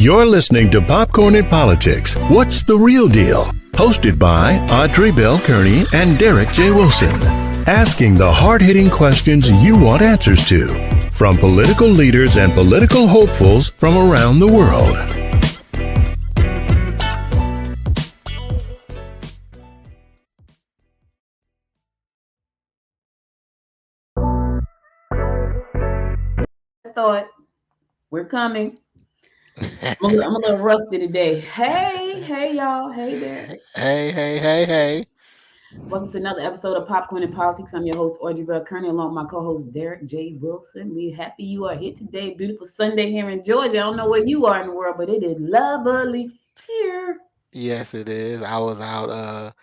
You're listening to Popcorn and Politics. What's the real deal? Hosted by Audrey Bell Kearney and Derek J. Wilson. Asking the hard-hitting questions you want answers to. From political leaders and political hopefuls from around the world. I thought we're coming. I'm a little rusty today. Hey, y'all. Hey there. Hey. Welcome to another episode of Popcorn and Politics. I'm your host, Audrey Bell Kearney, along with my co-host, Derek J. Wilson. We're happy you are here today. Beautiful Sunday here in Georgia. I don't know where you are in the world, but it is lovely here. Yes, it is. I was out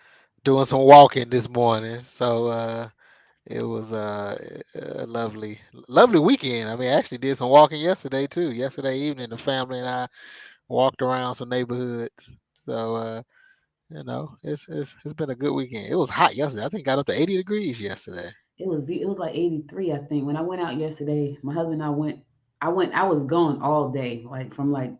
doing some walking this morning, so it was a lovely weekend. I mean, I actually did some walking yesterday too. Yesterday evening, the family and I walked around some neighborhoods. So it's been a good weekend. It was hot yesterday. I think it got up to 80 degrees yesterday. It was like 83, I think. When I went out yesterday, my husband and I was gone all day, like from like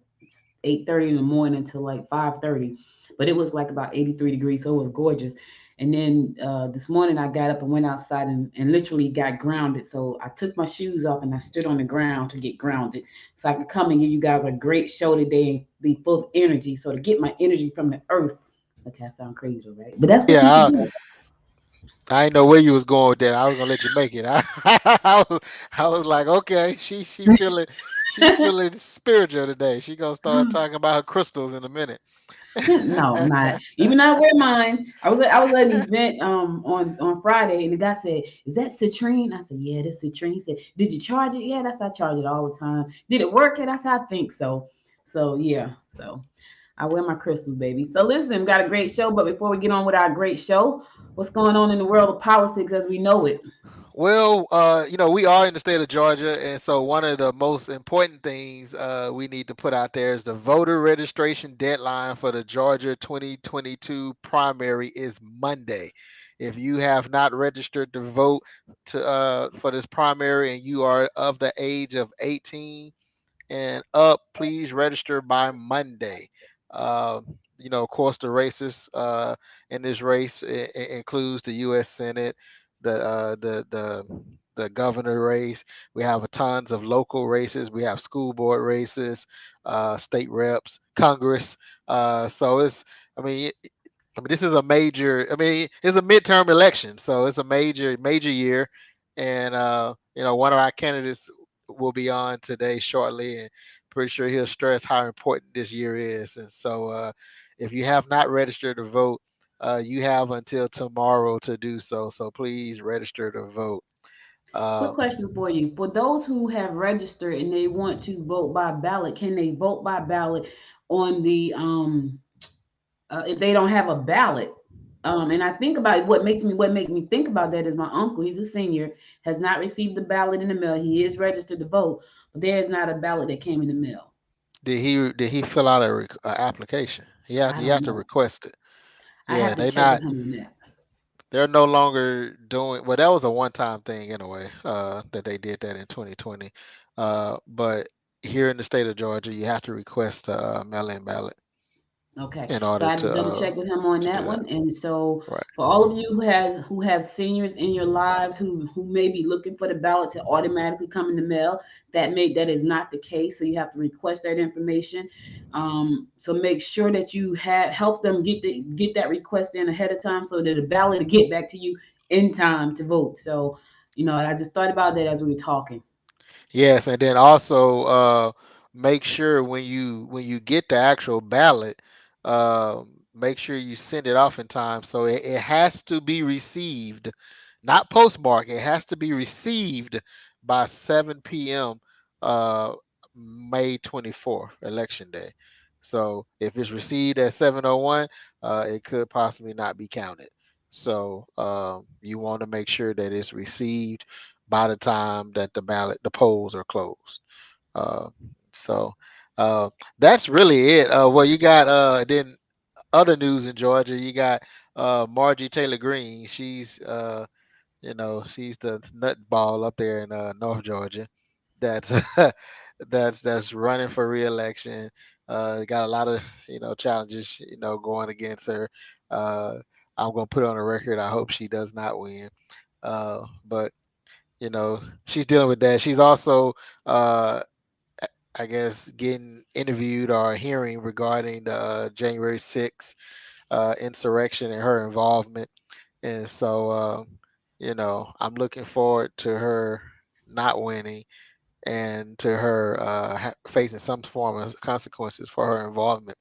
8:30 in the morning to like 5:30. But it was like about 83 degrees, so it was gorgeous. And then this morning I got up and went outside and literally got grounded. So I took my shoes off and I stood on the ground to get grounded. So I could come and give you guys a great show today and be full of energy. So to get my energy from the earth. Okay, I sound crazy, right? But that's what people Yeah, do. I didn't know where you was going with that. I was gonna let you make it. I was like, okay, she feeling spiritual today. She gonna start talking about her crystals in a minute. No, I'm not. Even though I wear mine, I was at an event on Friday, and the guy said, "Is that citrine?" I said, "Yeah, that's citrine." He said, "Did you charge it?" "Yeah, that's I charge it all the time." "Did it work?" "That's I think so." So yeah, so I wear my crystals, baby. So listen, got a great show, but before we get on with our great show, what's going on in the world of politics as we know it? Well, we are in the state of Georgia, and so one of the most important things we need to put out there is the voter registration deadline for the Georgia 2022 primary is Monday. If you have not registered to vote for this primary and you are of the age of 18 and up, please register by Monday. Uh, of course, the races in this race includes the U.S. Senate, the governor race. We have tons of local races. We have school board races, state reps, Congress. So this is a major. I mean, it's a midterm election, so it's a major year, and one of our candidates will be on today shortly, and pretty sure he'll stress how important this year is. And so, if you have not registered to vote, you have until tomorrow to do so. So please register to vote. Quick Uh, question for you. For those who have registered and they want to vote by ballot, can they vote by ballot on the if they don't have a ballot? And I think about what make me think about that is my uncle. He's a senior, has not received the ballot in the mail. He is registered to vote, but there is not a ballot that came in the mail. did he fill out a application? I You don't have to know. request it. I Yeah, have to check with him on that. they're no longer doing, well, that was a one-time thing anyway, that they did that in 2020. But here in the state of Georgia, you have to request a mail-in ballot Okay, in so I order had to double check with him on to that do that. one. And so Right. for all of you who have seniors in your lives who may be looking for the ballot to automatically come in the mail, that is not the case. So you have to request that information. So make sure that you have help them get that request in ahead of time so that the ballot will get back to you in time to vote. So I just thought about that as we were talking. Yes, and then also make sure when you get the actual ballot, make sure you send it off in time. So it has to be received, not postmarked. It has to be received by 7 p.m. Uh, May 24th, election day. So if it's received at 7:01, it could possibly not be counted. So you want to make sure that it's received by the time that the polls are closed. Uh, so uh, that's really it. Well, you got then other news in Georgia. You got Margie Taylor Greene. She's the nutball up there in North Georgia. that's that's running for reelection. Got a lot of challenges going against her. I'm gonna put on a record. I hope she does not win. But she's dealing with that. She's also I guess getting interviewed or hearing regarding the January 6th insurrection and her involvement. And so, I'm looking forward to her not winning and to her facing some form of consequences for her involvement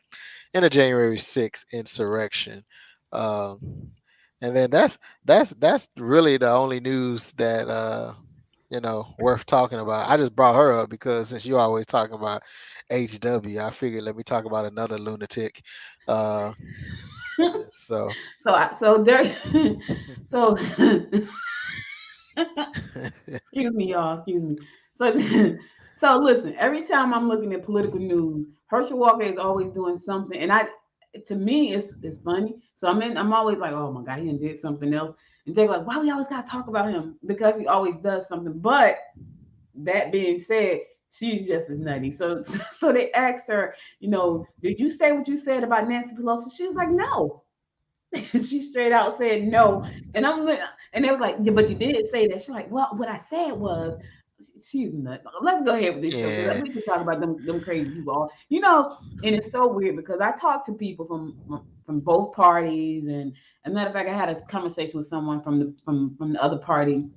in the January 6th insurrection. Um, and then that's really the only news that worth talking about. I just brought her up because since you always talking about HW, I figured let me talk about another lunatic. Uh, so So there, so excuse me, y'all. Excuse me. So, so listen. Every time I'm looking at political news, Herschel Walker is always doing something, and to me, it's funny. So I'm always like, oh my god, he done did something else, and they're like, why we always gotta talk about him because he always does something. But that being said, she's just as nutty. So they asked her, did you say what you said about Nancy Pelosi? She was like, no. She straight out said no. And they was like, yeah, but you did say that. She's like, well, what I said was, she's nuts. Let's go ahead with this show because yeah, we can talk about them crazy people. And it's so weird because I talk to people from both parties, and as a matter of fact, I had a conversation with someone from the other party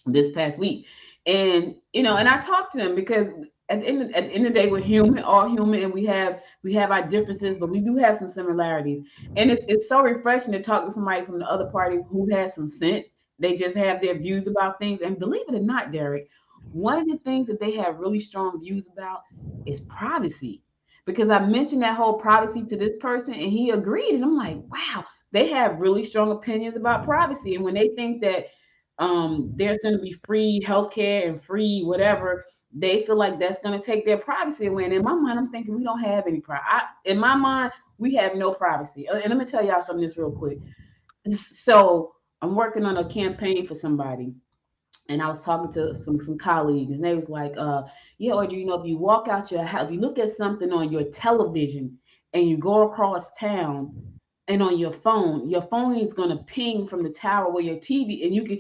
this past week, and and I talked to them because at the end of the day, we're human, all human, and we have our differences, but we do have some similarities. And it's so refreshing to talk to somebody from the other party who has some sense. They just have their views about things. And believe it or not, Derek, one of the things that they have really strong views about is privacy. Because I mentioned that whole privacy to this person and he agreed. And I'm like, wow, they have really strong opinions about privacy. And when they think that there's going to be free healthcare and free whatever, they feel like that's going to take their privacy away. And in my mind, I'm thinking we don't have any privacy. In my mind, we have no privacy. And let me tell y'all something this real quick. So I'm working on a campaign for somebody, and I was talking to some colleagues, and they was like, yeah, Audrey, if you walk out your house, if you look at something on your television and you go across town and on your phone is going to ping from the tower where your TV, and you can,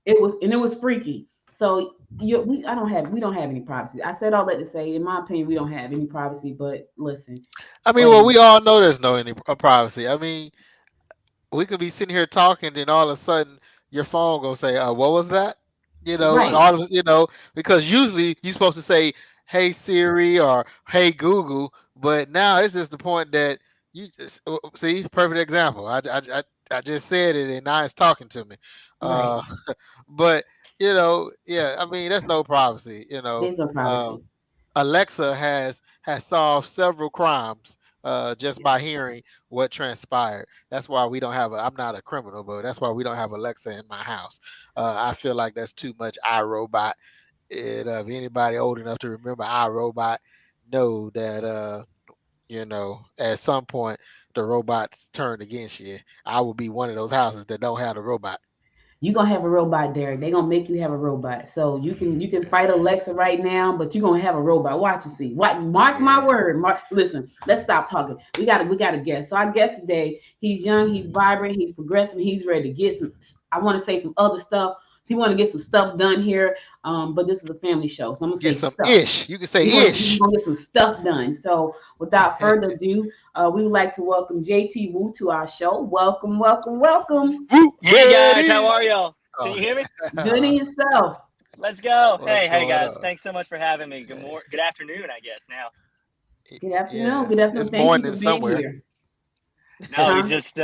it was freaky. So we don't have any privacy. I said all that to say, in my opinion, we don't have any privacy. But listen, I go mean, well, ahead. we all know there's no any privacy. I mean, we could be sitting here talking, and all of a sudden your phone gonna say, "What was that?" Right, All of because usually you're supposed to say, "Hey Siri" or "Hey Google," but now it's just the point that you just see. Perfect example. I just said it, and now it's talking to me. right. Uh, but yeah. I mean, that's no privacy. There's no privacy. Alexa has solved several crimes just by hearing what transpired. That's why we don't have I'm not a criminal, but that's why we don't have Alexa in my house. I feel like that's too much iRobot. If anybody old enough to remember iRobot, know that at some point the robots turned against you. I will be one of those houses that don't have the robot. You're gonna have a robot, Derek. They're gonna make you have a robot. So you can fight Alexa right now, but you're gonna have a robot. Watch and see. What mark my Yeah. word. Listen, let's stop talking. We gotta guess. So our guest today, he's young, he's vibrant, he's progressive, he's ready to get some, I want to say some other stuff. He want to get some stuff done here. But this is a family show. So I'm gonna say Get some stuff. ish. You can say He's ish. gonna get some stuff done. So without further ado, we would like to welcome JT Wu to our show. Welcome, welcome, welcome. Woo, Hey guys, how baby. are y'all? Can Oh, you hear me? Good in yourself. Let's go. what's Hey going guys, on? thanks so much for having me. Yeah. Good afternoon, I guess now. Good afternoon. Good Yes, afternoon. it's Thank you morning for being somewhere. here. No, we Huh? just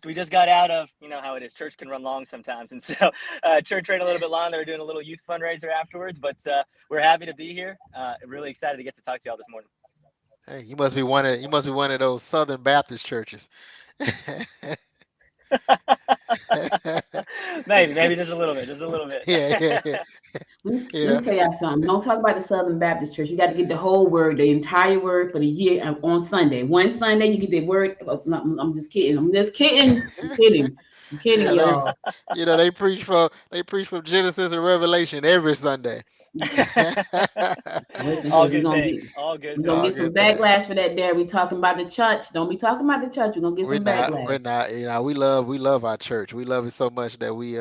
we just got out of, you know how it is. Church can run long sometimes, and so church ran a little bit long. They were doing a little youth fundraiser afterwards, but we're happy to be here. Really excited to get to talk to y'all this morning. Hey, you must be one of those Southern Baptist churches. Maybe just a little bit. Yeah. Let me tell y'all something. Don't talk about the Southern Baptist Church. You got to get the whole word, the entire word for the year on Sunday. One Sunday, you get the word. I'm just kidding. I'm just kidding. I'm kidding. Yeah, Y'all. they preach from Genesis and Revelation every Sunday. Listen All here, good things. All good we're gonna All get some good things. backlash for that. There, we talking about the church. Don't be talking about the church. We're gonna get We're some not. We're backlash. not. You know, we love our church. We love it so much that we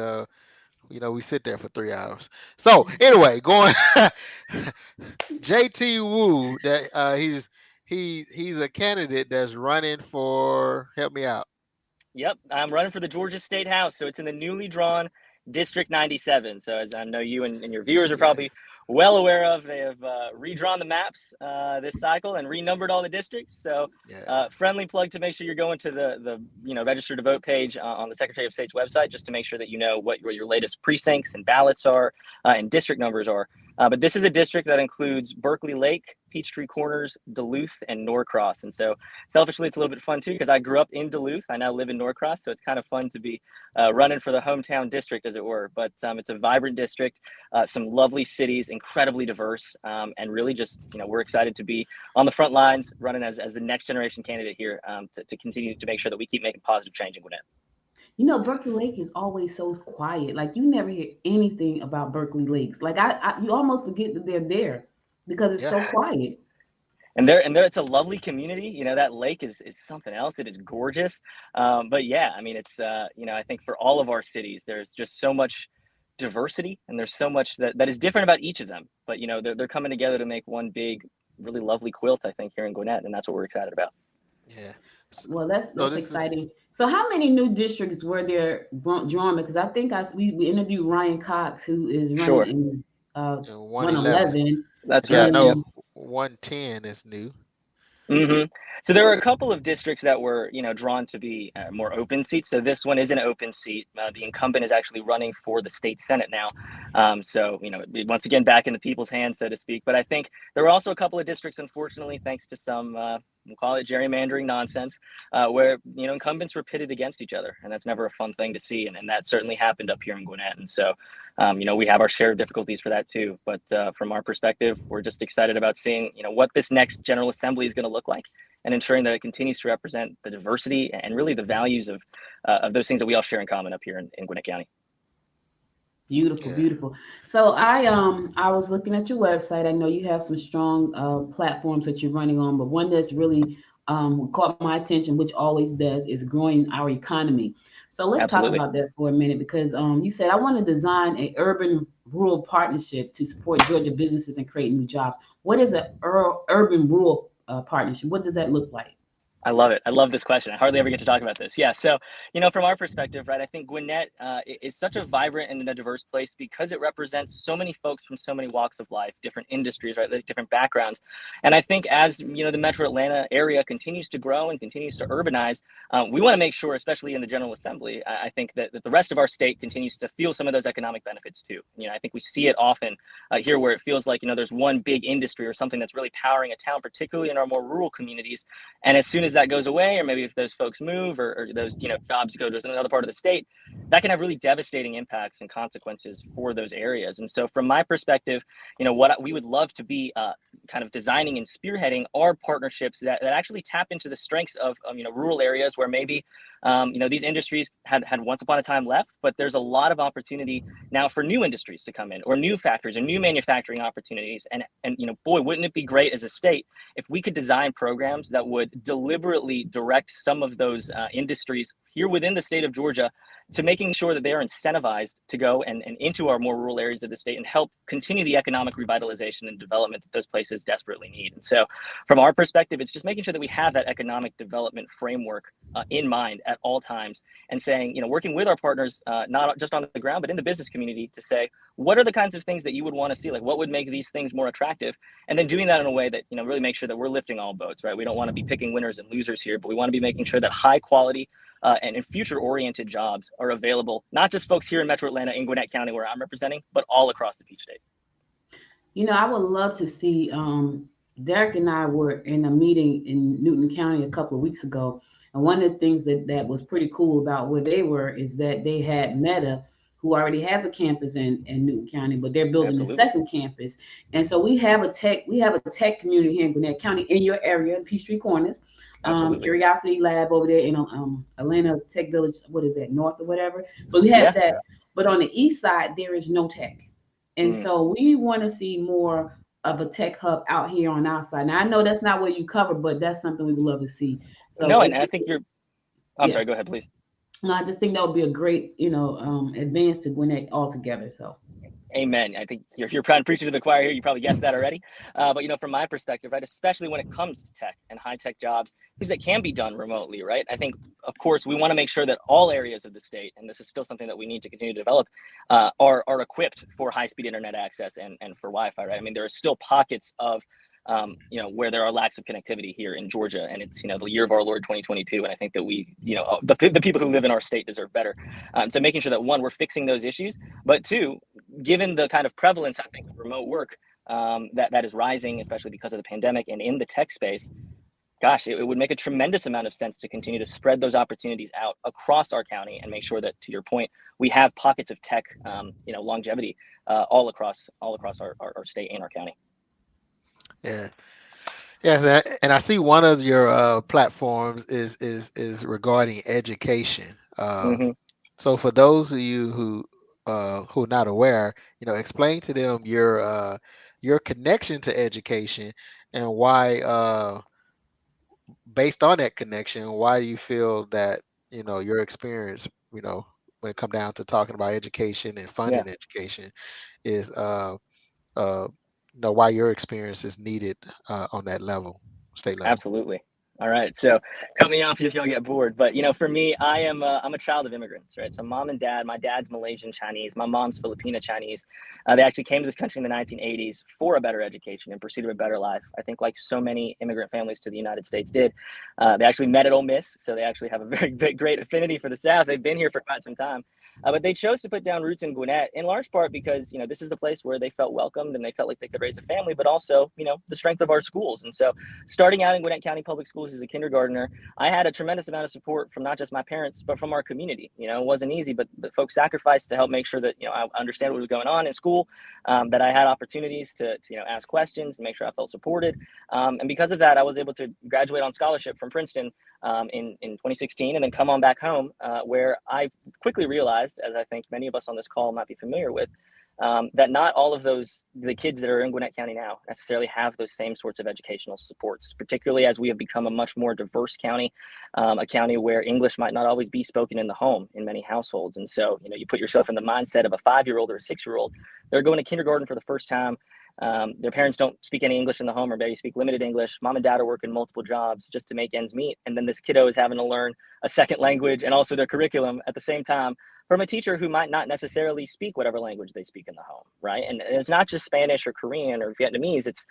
we sit there for 3 hours. So anyway, going JT Wu, that he's a candidate that's running for, help me out. Yep, I'm running for the Georgia State House, so it's in the newly drawn District 97. So as I know you and your viewers are Yeah. probably well aware of, they have redrawn the maps this cycle and renumbered all the districts. So Yeah. friendly plug to make sure you're going to the register to vote page on the Secretary of State's website, just to make sure that you know what your latest precincts and ballots are and district numbers are. But this is a district that includes Berkeley Lake, Peachtree Corners, Duluth, and Norcross. And so selfishly, it's a little bit fun too, because I grew up in Duluth. I now live in Norcross, so it's kind of fun to be running for the hometown district, as it were. But it's a vibrant district, some lovely cities, incredibly diverse, and really just, we're excited to be on the front lines running as the next generation candidate here to continue to make sure that we keep making positive change in Gwinnett. Berkeley Lake is always so quiet. Like, you never hear anything about Berkeley Lakes. Like, you almost forget that they're there because it's so quiet. And there, it's a lovely community. That lake is something else. It is gorgeous. But yeah, I mean, it's, I think for all of our cities, there's just so much diversity, and there's so much that is different about each of them. But, they're coming together to make one big, really lovely quilt, I think, here in Gwinnett. And that's what we're excited about. Yeah. Well, that's exciting. So how many new districts were there drawn? Because I think we interviewed Ryan Cox, who is running in 111. That's right. right. No, 110 is new. Mm-hmm. So there were a couple of districts that were, drawn to be more open seats. So this one is an open seat. The incumbent is actually running for the state Senate now. So, once again, back in the people's hands, so to speak. But I think there were also a couple of districts, unfortunately, thanks to some, we'll call it gerrymandering nonsense, where, incumbents were pitted against each other. And that's never a fun thing to see. And that certainly happened up here in Gwinnett. And so, we have our share of difficulties for that too. But from our perspective, we're just excited about seeing, what this next General Assembly is going to look like, and ensuring that it continues to represent the diversity and really the values of those things that we all share in common up here in Gwinnett County. Beautiful. So I was looking at your website. I know you have some strong platforms that you're running on, but one that's really caught my attention, which always does, is growing our economy. So let's talk about that for a minute, because you said, I want to design an urban-rural partnership to support Georgia businesses and create new jobs. What is an urban-rural partnership? What does that look like? I love it. I love this question. I hardly ever get to talk about this. Yeah. So, from our perspective, right, I think Gwinnett is such a vibrant and a diverse place because it represents so many folks from so many walks of life, different industries, right, different backgrounds. And I think as, the Metro Atlanta area continues to grow and continues to urbanize, we want to make sure, especially in the General Assembly, I think that the rest of our state continues to feel some of those economic benefits too. I think we see it often here, where it feels like, there's one big industry or something that's really powering a town, particularly in our more rural communities. And as soon as that goes away, or maybe if those folks move, or those jobs go to another part of the state, that can have really devastating impacts and consequences for those areas. And so from my perspective, what we would love to be kind of designing and spearheading are partnerships that actually tap into the strengths of rural areas where maybe these industries had once upon a time left, but there's a lot of opportunity now for new industries to come in, or new factories or new manufacturing opportunities. And boy, wouldn't it be great as a state if we could design programs that would deliberately direct some of those industries here within the state of Georgia to making sure that they are incentivized to go and into our more rural areas of the state and help continue the economic revitalization and development that those places desperately need. And so from our perspective, it's just making sure that we have that economic development framework in mind at all times, and saying, working with our partners, not just on the ground, but in the business community, to say, what are the kinds of things that you would want to see? Like, what would make these things more attractive? And then doing that in a way that, really make sure that we're lifting all boats, right? We don't want to be picking winners and losers here, but we want to be making sure that high quality and future-oriented jobs are available, not just folks here in Metro Atlanta, in Gwinnett County, where I'm representing, but all across the Peach State. I would love to see, Derek and I were in a meeting in Newton County a couple of weeks ago. And one of the things that was pretty cool about where they were is that they had Meta, who already has a campus in Newton County, but they're building a second campus. And so we have a tech community here in Gwinnett County, in your area, in Peachtree Corners. Curiosity Lab over there in Atlanta Tech Village, what is that, North or whatever. So we have that. But on the east side, there is no tech. And so we want to see more of a tech hub out here on our side. Now I know that's not what you cover, but that's something we would love to see. So No, and I think I'm yeah. sorry, go ahead, please. No, I just think that would be a great, advance to Gwinnett altogether. So Amen. I think you're trying to preach to the choir here. You probably guessed that already. But from my perspective, right, especially when it comes to tech and high tech jobs, things that can be done remotely, right? I think, of course, we want to make sure that all areas of the state, and this is still something that we need to continue to develop, are equipped for high speed internet access and for Wi-Fi, right? I mean, there are still pockets of where there are lacks of connectivity here in Georgia, and it's the year of our Lord 2022, and I think that we, the people who live in our state deserve better. So making sure that one, we're fixing those issues, but two, given the kind of prevalence, I think, of remote work that is rising, especially because of the pandemic and in the tech space, gosh, it would make a tremendous amount of sense to continue to spread those opportunities out across our county and make sure that, to your point, we have pockets of tech, longevity all across our state and our county. Yeah. Yeah, and I see one of your platforms is regarding education. So for those of you who are not aware, explain to them your connection to education and why, based on that connection, why do you feel that your experience, when it comes down to talking about education and funding education, is why your experience is needed on that level, state level. Absolutely. All right. So cut me off if y'all get bored. But, for me, I'm a child of immigrants, right? So mom and dad, my dad's Malaysian Chinese, my mom's Filipino Chinese. They actually came to this country in the 1980s for a better education in pursuit of a better life. I think like so many immigrant families to the United States did. They actually met at Ole Miss. So they actually have a very great affinity for the South. They've been here for quite some time. But they chose to put down roots in Gwinnett in large part because, this is the place where they felt welcomed and they felt like they could raise a family, but also, the strength of our schools. And so starting out in Gwinnett County Public Schools as a kindergartner, I had a tremendous amount of support from not just my parents, but from our community. It wasn't easy, but folks sacrificed to help make sure that, I understand what was going on in school, that I had opportunities to ask questions and make sure I felt supported. And because of that, I was able to graduate on scholarship from Princeton in 2016 and then come on back home where I quickly realized, as I think many of us on this call might be familiar with, that not all of the kids that are in Gwinnett County now necessarily have those same sorts of educational supports, particularly as we have become a much more diverse county, a county where English might not always be spoken in the home in many households. And so, you put yourself in the mindset of a 5-year-old or a 6-year-old, they're going to kindergarten for the first time. Their parents don't speak any English in the home or maybe speak limited English. Mom and dad are working multiple jobs just to make ends meet. And then this kiddo is having to learn a second language and also their curriculum at the same time from a teacher who might not necessarily speak whatever language they speak in the home, right? And it's not just Spanish or Korean or Vietnamese. It's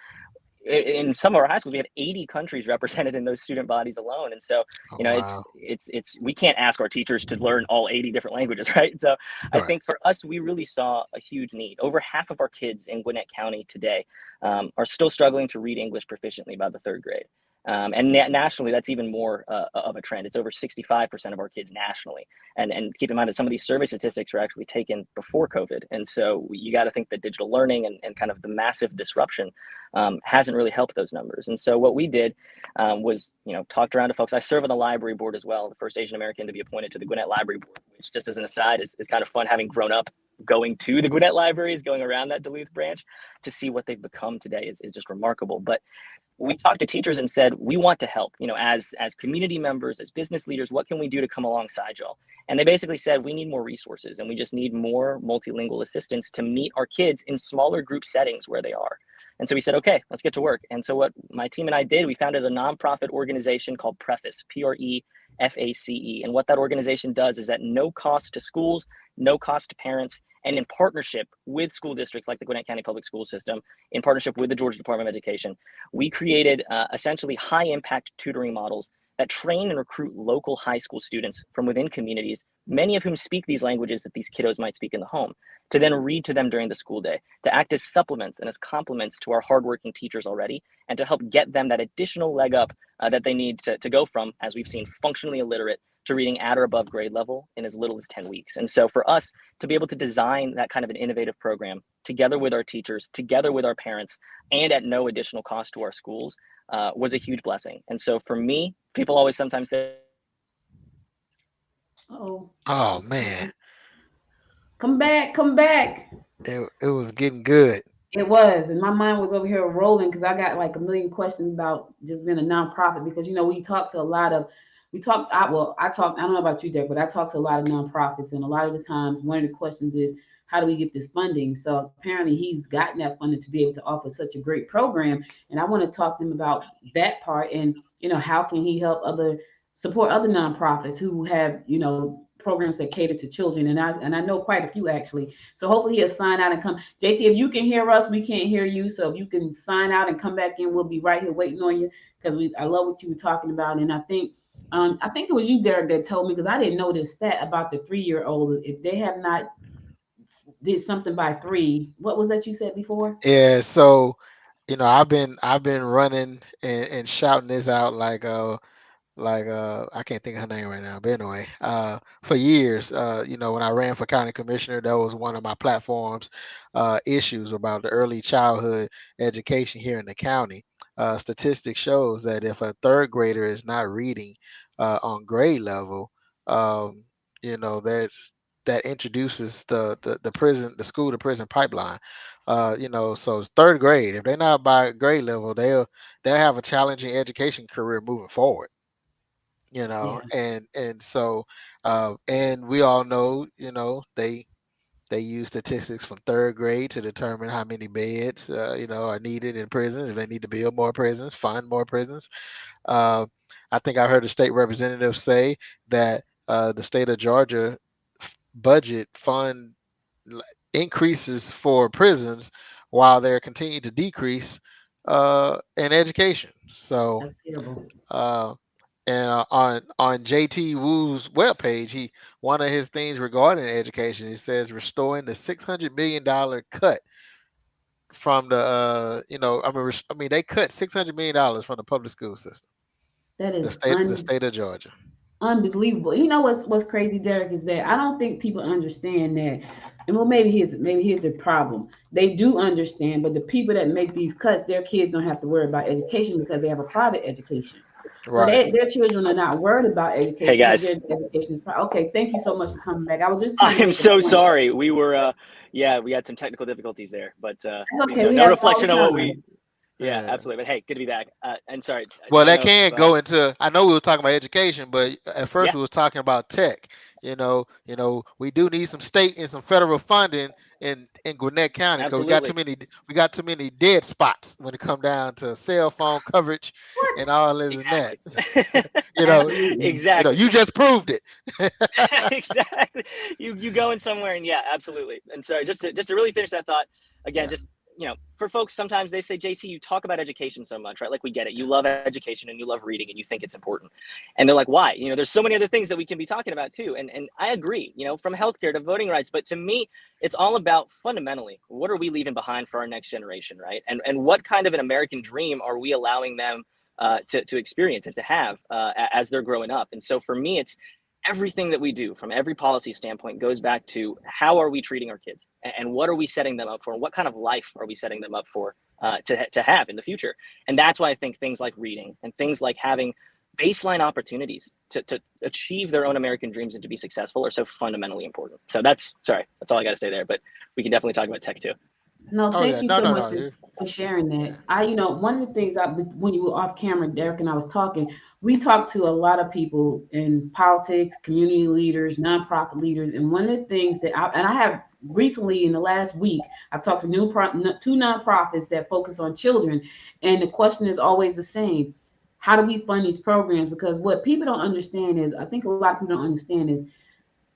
in some of our high schools, we have 80 countries represented in those student bodies alone. And so, wow. it's we can't ask our teachers to learn all 80 different languages, right? So I think for us, we really saw a huge need. Over half of our kids in Gwinnett County today are still struggling to read English proficiently by the 3rd grade. And nationally, that's even more of a trend. It's over 65% of our kids nationally. And keep in mind that some of these survey statistics were actually taken before COVID. And so you got to think that digital learning and kind of the massive disruption hasn't really helped those numbers. And so what we did was, talked around to folks. I serve on the library board as well, the first Asian American to be appointed to the Gwinnett Library Board, which, just as an aside, is kind of fun having grown up going to the Gwinnett libraries, going around that Duluth branch to see what they've become today is just remarkable. But we talked to teachers and said, we want to help, as community members, as business leaders, what can we do to come alongside y'all? And they basically said, we need more resources and we just need more multilingual assistance to meet our kids in smaller group settings where they are. And so we said, okay, let's get to work. And so what my team and I did, we founded a nonprofit organization called Preface, Preface. And what that organization does is at no cost to schools, no cost to parents, and in partnership with school districts like the Gwinnett County Public School System, in partnership with the Georgia Department of Education, we created essentially high impact tutoring models that train and recruit local high school students from within communities, many of whom speak these languages that these kiddos might speak in the home, to then read to them during the school day, to act as supplements and as complements to our hardworking teachers already, and to help get them that additional leg up that they need to go from, as we've seen, functionally illiterate to reading at or above grade level in as little as 10 weeks. And so for us to be able to design that kind of an innovative program together with our teachers, together with our parents, and at no additional cost to our schools was a huge blessing. And so for me, people always sometimes say, oh man, come back. it was getting good. It was, and my mind was over here rolling because I got like a million questions about just being a nonprofit. Because we talk to a lot of, we talk. I talk. I don't know about you, Derek, but I talk to a lot of nonprofits, and a lot of the times, one of the questions is, how do we get this funding? So apparently, he's gotten that funding to be able to offer such a great program, and I want to talk to him about that part, and how can he help support other nonprofits who have programs that cater to children, and I know quite a few actually. So hopefully he'll sign out and come. JT, if you can hear us, we can't hear you. So if you can sign out and come back in, we'll be right here waiting on you because I love what you were talking about. And I think it was you, Derek, that told me because I didn't know this stat about the 3-year-old. If they have not did something by 3, what was that you said before? Yeah, so I've been running and shouting this out like I can't think of her name right now, but anyway, for years, when I ran for county commissioner, that was one of my platforms issues about the early childhood education here in the county. Statistics shows that if a third grader is not reading on grade level, um, that introduces the school to prison pipeline. So it's third grade. If they're not by grade level, they'll have a challenging education career moving forward. Yeah, And so and we all know, they use statistics from third grade to determine how many beds are needed in prisons. If they need to build more prisons, fund more prisons. uh, I think I heard a state representative say that the state of Georgia budget fund increases for prisons while they're continuing to decrease in education. So that's terrible. uh, and on JT Wu's webpage, one of his things regarding education, he says restoring the $600 million cut from the they cut $600 million from the public school system, That the is state of Georgia. unbelievable. You know what's crazy, Derek, is that I don't think people understand that. And well, maybe here's the problem. They do understand, but the people that make these cuts, their kids don't have to worry about education because they have a private education. So Right. their children are not worried about Hey education because guys, their education is private. Okay, thank you so much for coming back. I was just I trying to am make a so point. sorry. We were yeah, we had some technical difficulties there, but That's okay. We no have it all reflection the on what time. yeah, Yeah. absolutely. But hey, good to be back. And sorry, I Well, don't that know if can go into. I know we were talking about education, but at first yeah, we was talking about tech. We do need some state and some federal funding in Gwinnett County because absolutely. we got too many dead spots when it come down to cell phone coverage What? and all this and that. Exactly. you know, Absolutely. Exactly. you just proved it. Exactly. You going somewhere and yeah, absolutely. And sorry, just to really finish that thought again, Yeah. just for folks, sometimes they say, JC, you talk about education so much, right? Like we get it. You love education and you love reading and you think it's important. And they're like, why? There's so many other things that we can be talking about too. And I agree, from healthcare to voting rights. But to me, it's all about fundamentally, what are we leaving behind for our next generation, right? And what kind of an American dream are we allowing them to experience and to have as they're growing up? And so for me, it's everything that we do from every policy standpoint goes back to how are we treating our kids and what are we setting them up for and what kind of life are we setting them up for to have in the future. And that's why I think things like reading and things like having baseline opportunities to achieve their own American dreams and to be successful are so fundamentally important. So that's all I got to say there, but we can definitely talk about tech too. No, Oh thank yeah. you No, so no, much no. for sharing that. One of the things when you were off camera, Derek and I was talking, we talked to a lot of people in politics, community leaders, nonprofit leaders, and one of the things that I have recently in the last week, I've talked to two nonprofits that focus on children, and the question is always the same: how do we fund these programs? Because what people don't understand is, I think a lot of people don't understand is,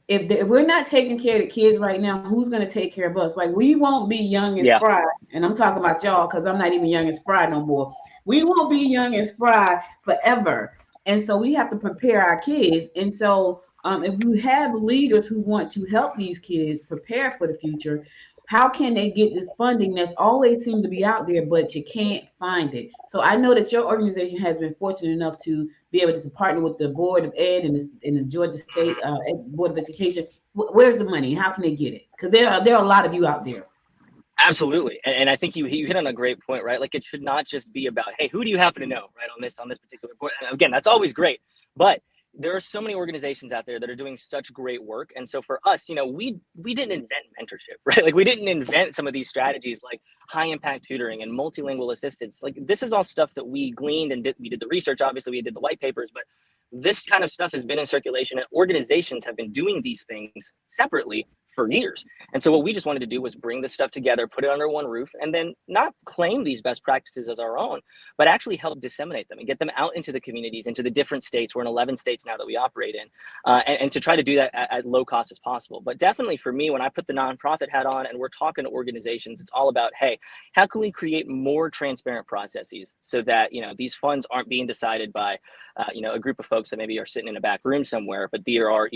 if we're not taking care of the kids right now, who's going to take care of us? Like, we won't be young and Yeah, spry. And I'm talking about y'all because I'm not even young and spry no more. We won't be young and spry forever. And so we have to prepare our kids. And so if we have leaders who want to help these kids prepare for the future, how can they get this funding that's always seemed to be out there, but you can't find it? So I know that your organization has been fortunate enough to be able to partner with the Board of Ed and the Georgia State Board of Education. Where's the money? How can they get it? Because there are a lot of you out there. absolutely. And I think you hit on a great point, right? Like it should not just be about, hey, who do you happen to know, right, on this particular point? And again, that's always great, but there are so many organizations out there that are doing such great work. And so for us, we didn't invent mentorship, right? Like we didn't invent some of these strategies like high impact tutoring and multilingual assistance. Like this is all stuff that we gleaned and we did the research. Obviously we did the white papers, but this kind of stuff has been in circulation and organizations have been doing these things separately for years. And so what we just wanted to do was bring this stuff together, put it under one roof, and then not claim these best practices as our own, but actually help disseminate them and get them out into the communities, into the different states. We're in 11 states now that we operate in, and to try to do that at low cost as possible. But definitely for me, when I put the nonprofit hat on and we're talking to organizations, it's all about, hey, how can we create more transparent processes so that, these funds aren't being decided by, a group of folks that maybe are sitting in a back room somewhere, but there are,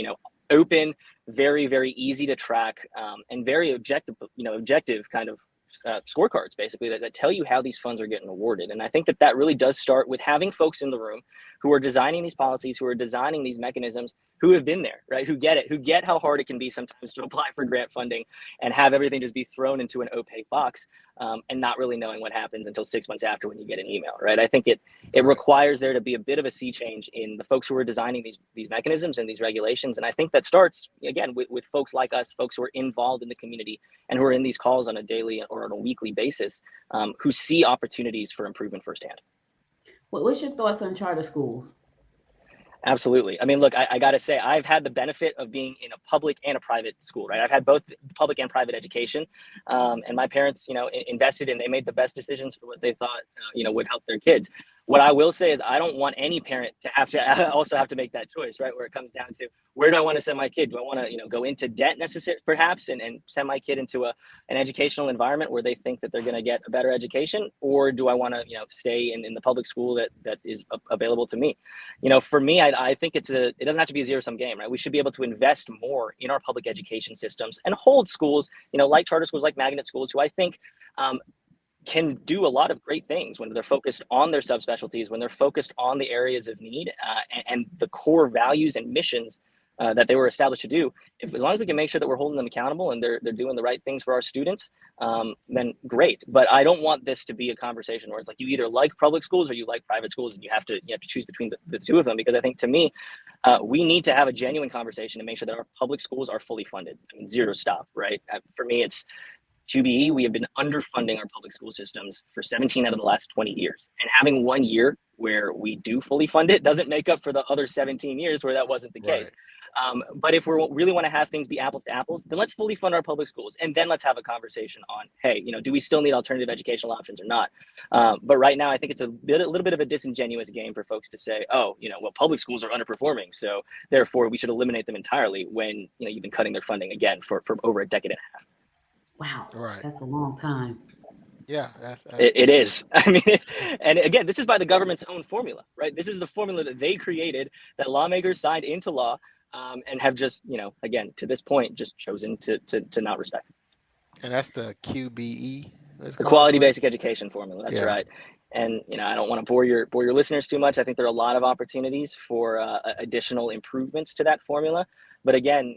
open, very, very easy to track, and very objective kind of scorecards basically that tell you how these funds are getting awarded. And I think that really does start with having folks in the room who are designing these policies, who are designing these mechanisms, who have been there, right? Who get it, who get how hard it can be sometimes to apply for grant funding and have everything just be thrown into an opaque box, and not really knowing what happens until 6 months after when you get an email, right? I think it requires there to be a bit of a sea change in the folks who are designing these mechanisms and these regulations. And I think that starts, again, with folks like us, folks who are involved in the community and who are in these calls on a daily or on a weekly basis, who see opportunities for improvement firsthand. What's your thoughts on charter schools? Absolutely. I mean, look, I got to say, I've had the benefit of being in a public and a private school, right? I've had both public and private education. And my parents, invested and they made the best decisions for what they thought, would help their kids. What I will say is I don't want any parent to also have to make that choice, right? Where it comes down to, where do I want to send my kid? Do I want to, go into debt perhaps and send my kid into an educational environment where they think that they're going to get a better education? Or do I want to, stay in the public school that is available to me? For me, I think it doesn't have to be a zero-sum game, right? We should be able to invest more in our public education systems and hold schools, like charter schools, like magnet schools, who I think can do a lot of great things when they're focused on their subspecialties, when they're focused on the areas of need, and the core values and missions that they were established to do. As long as we can make sure that we're holding them accountable and they're doing the right things for our students, then great. But I don't want this to be a conversation where it's like you either like public schools or you like private schools, and you have to choose between the two of them. Because I think, to me, we need to have a genuine conversation to make sure that our public schools are fully funded. I mean, zero stop, right? For me, it's QBE, we have been underfunding our public school systems for 17 out of the last 20 years. And having 1 year where we do fully fund it doesn't make up for the other 17 years where that wasn't the case. But if we really want to have things be apples to apples, then let's fully fund our public schools. And then let's have a conversation on, hey, do we still need alternative educational options or not? But right now, I think it's a little bit of a disingenuous game for folks to say, oh, well, public schools are underperforming, so therefore we should eliminate them entirely, when, you've been cutting their funding again for over a decade and a half. Wow, Right. That's a long time. Yeah, it is. I mean, and again, this is by the government's own formula, right? This is the formula that they created, that lawmakers signed into law, and have just, again, to this point, just chosen to not respect. And that's the QBE. The Quality Basic Education formula. That's right. And I don't want to bore your listeners too much. I think there are a lot of opportunities for additional improvements to that formula. But again,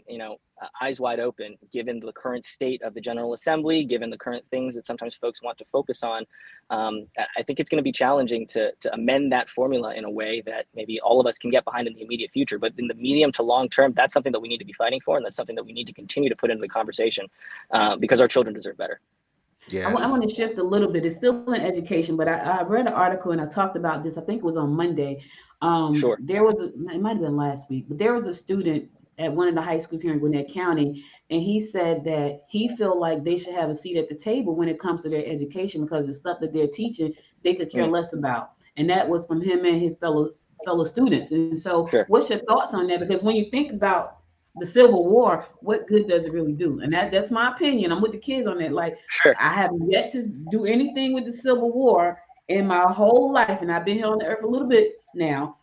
eyes wide open, given the current state of the General Assembly, given the current things that sometimes folks want to focus on, I think it's going to be challenging to amend that formula in a way that maybe all of us can get behind in the immediate future. But in the medium to long term, that's something that we need to be fighting for, and that's something that we need to continue to put into the conversation, because our children deserve better. Yes. I want to shift a little bit. It's still in education, but I read an article and I talked about this. I think it was on Monday. Sure. It might have been last week, but there was a student at one of the high schools here in Gwinnett County, and he said that he feel like they should have a seat at the table when it comes to their education, because the stuff that they're teaching, they could care less about. And that was from him and his fellow students. And so What's your thoughts on that? Because when you think about the Civil War, what good does it really do? And that's my opinion. I'm with the kids on that. Like, I haven't yet to do anything with the Civil War in my whole life, and I've been here on the earth a little bit now.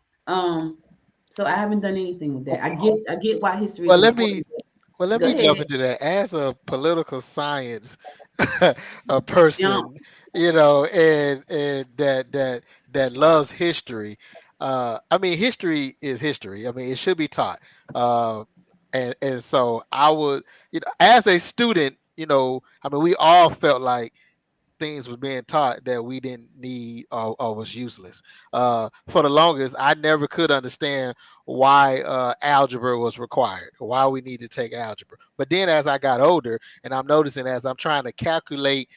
So I haven't done anything with that. I get why history. Well, let me jump into that. As a political science a person, and that loves history. I mean, history is history. I mean, it should be taught. And so I would, as a student, I mean, we all felt like things was being taught that we didn't need or was useless. For the longest, I never could understand why algebra was required, why we need to take algebra. But then as I got older, and I'm noticing as I'm trying to calculate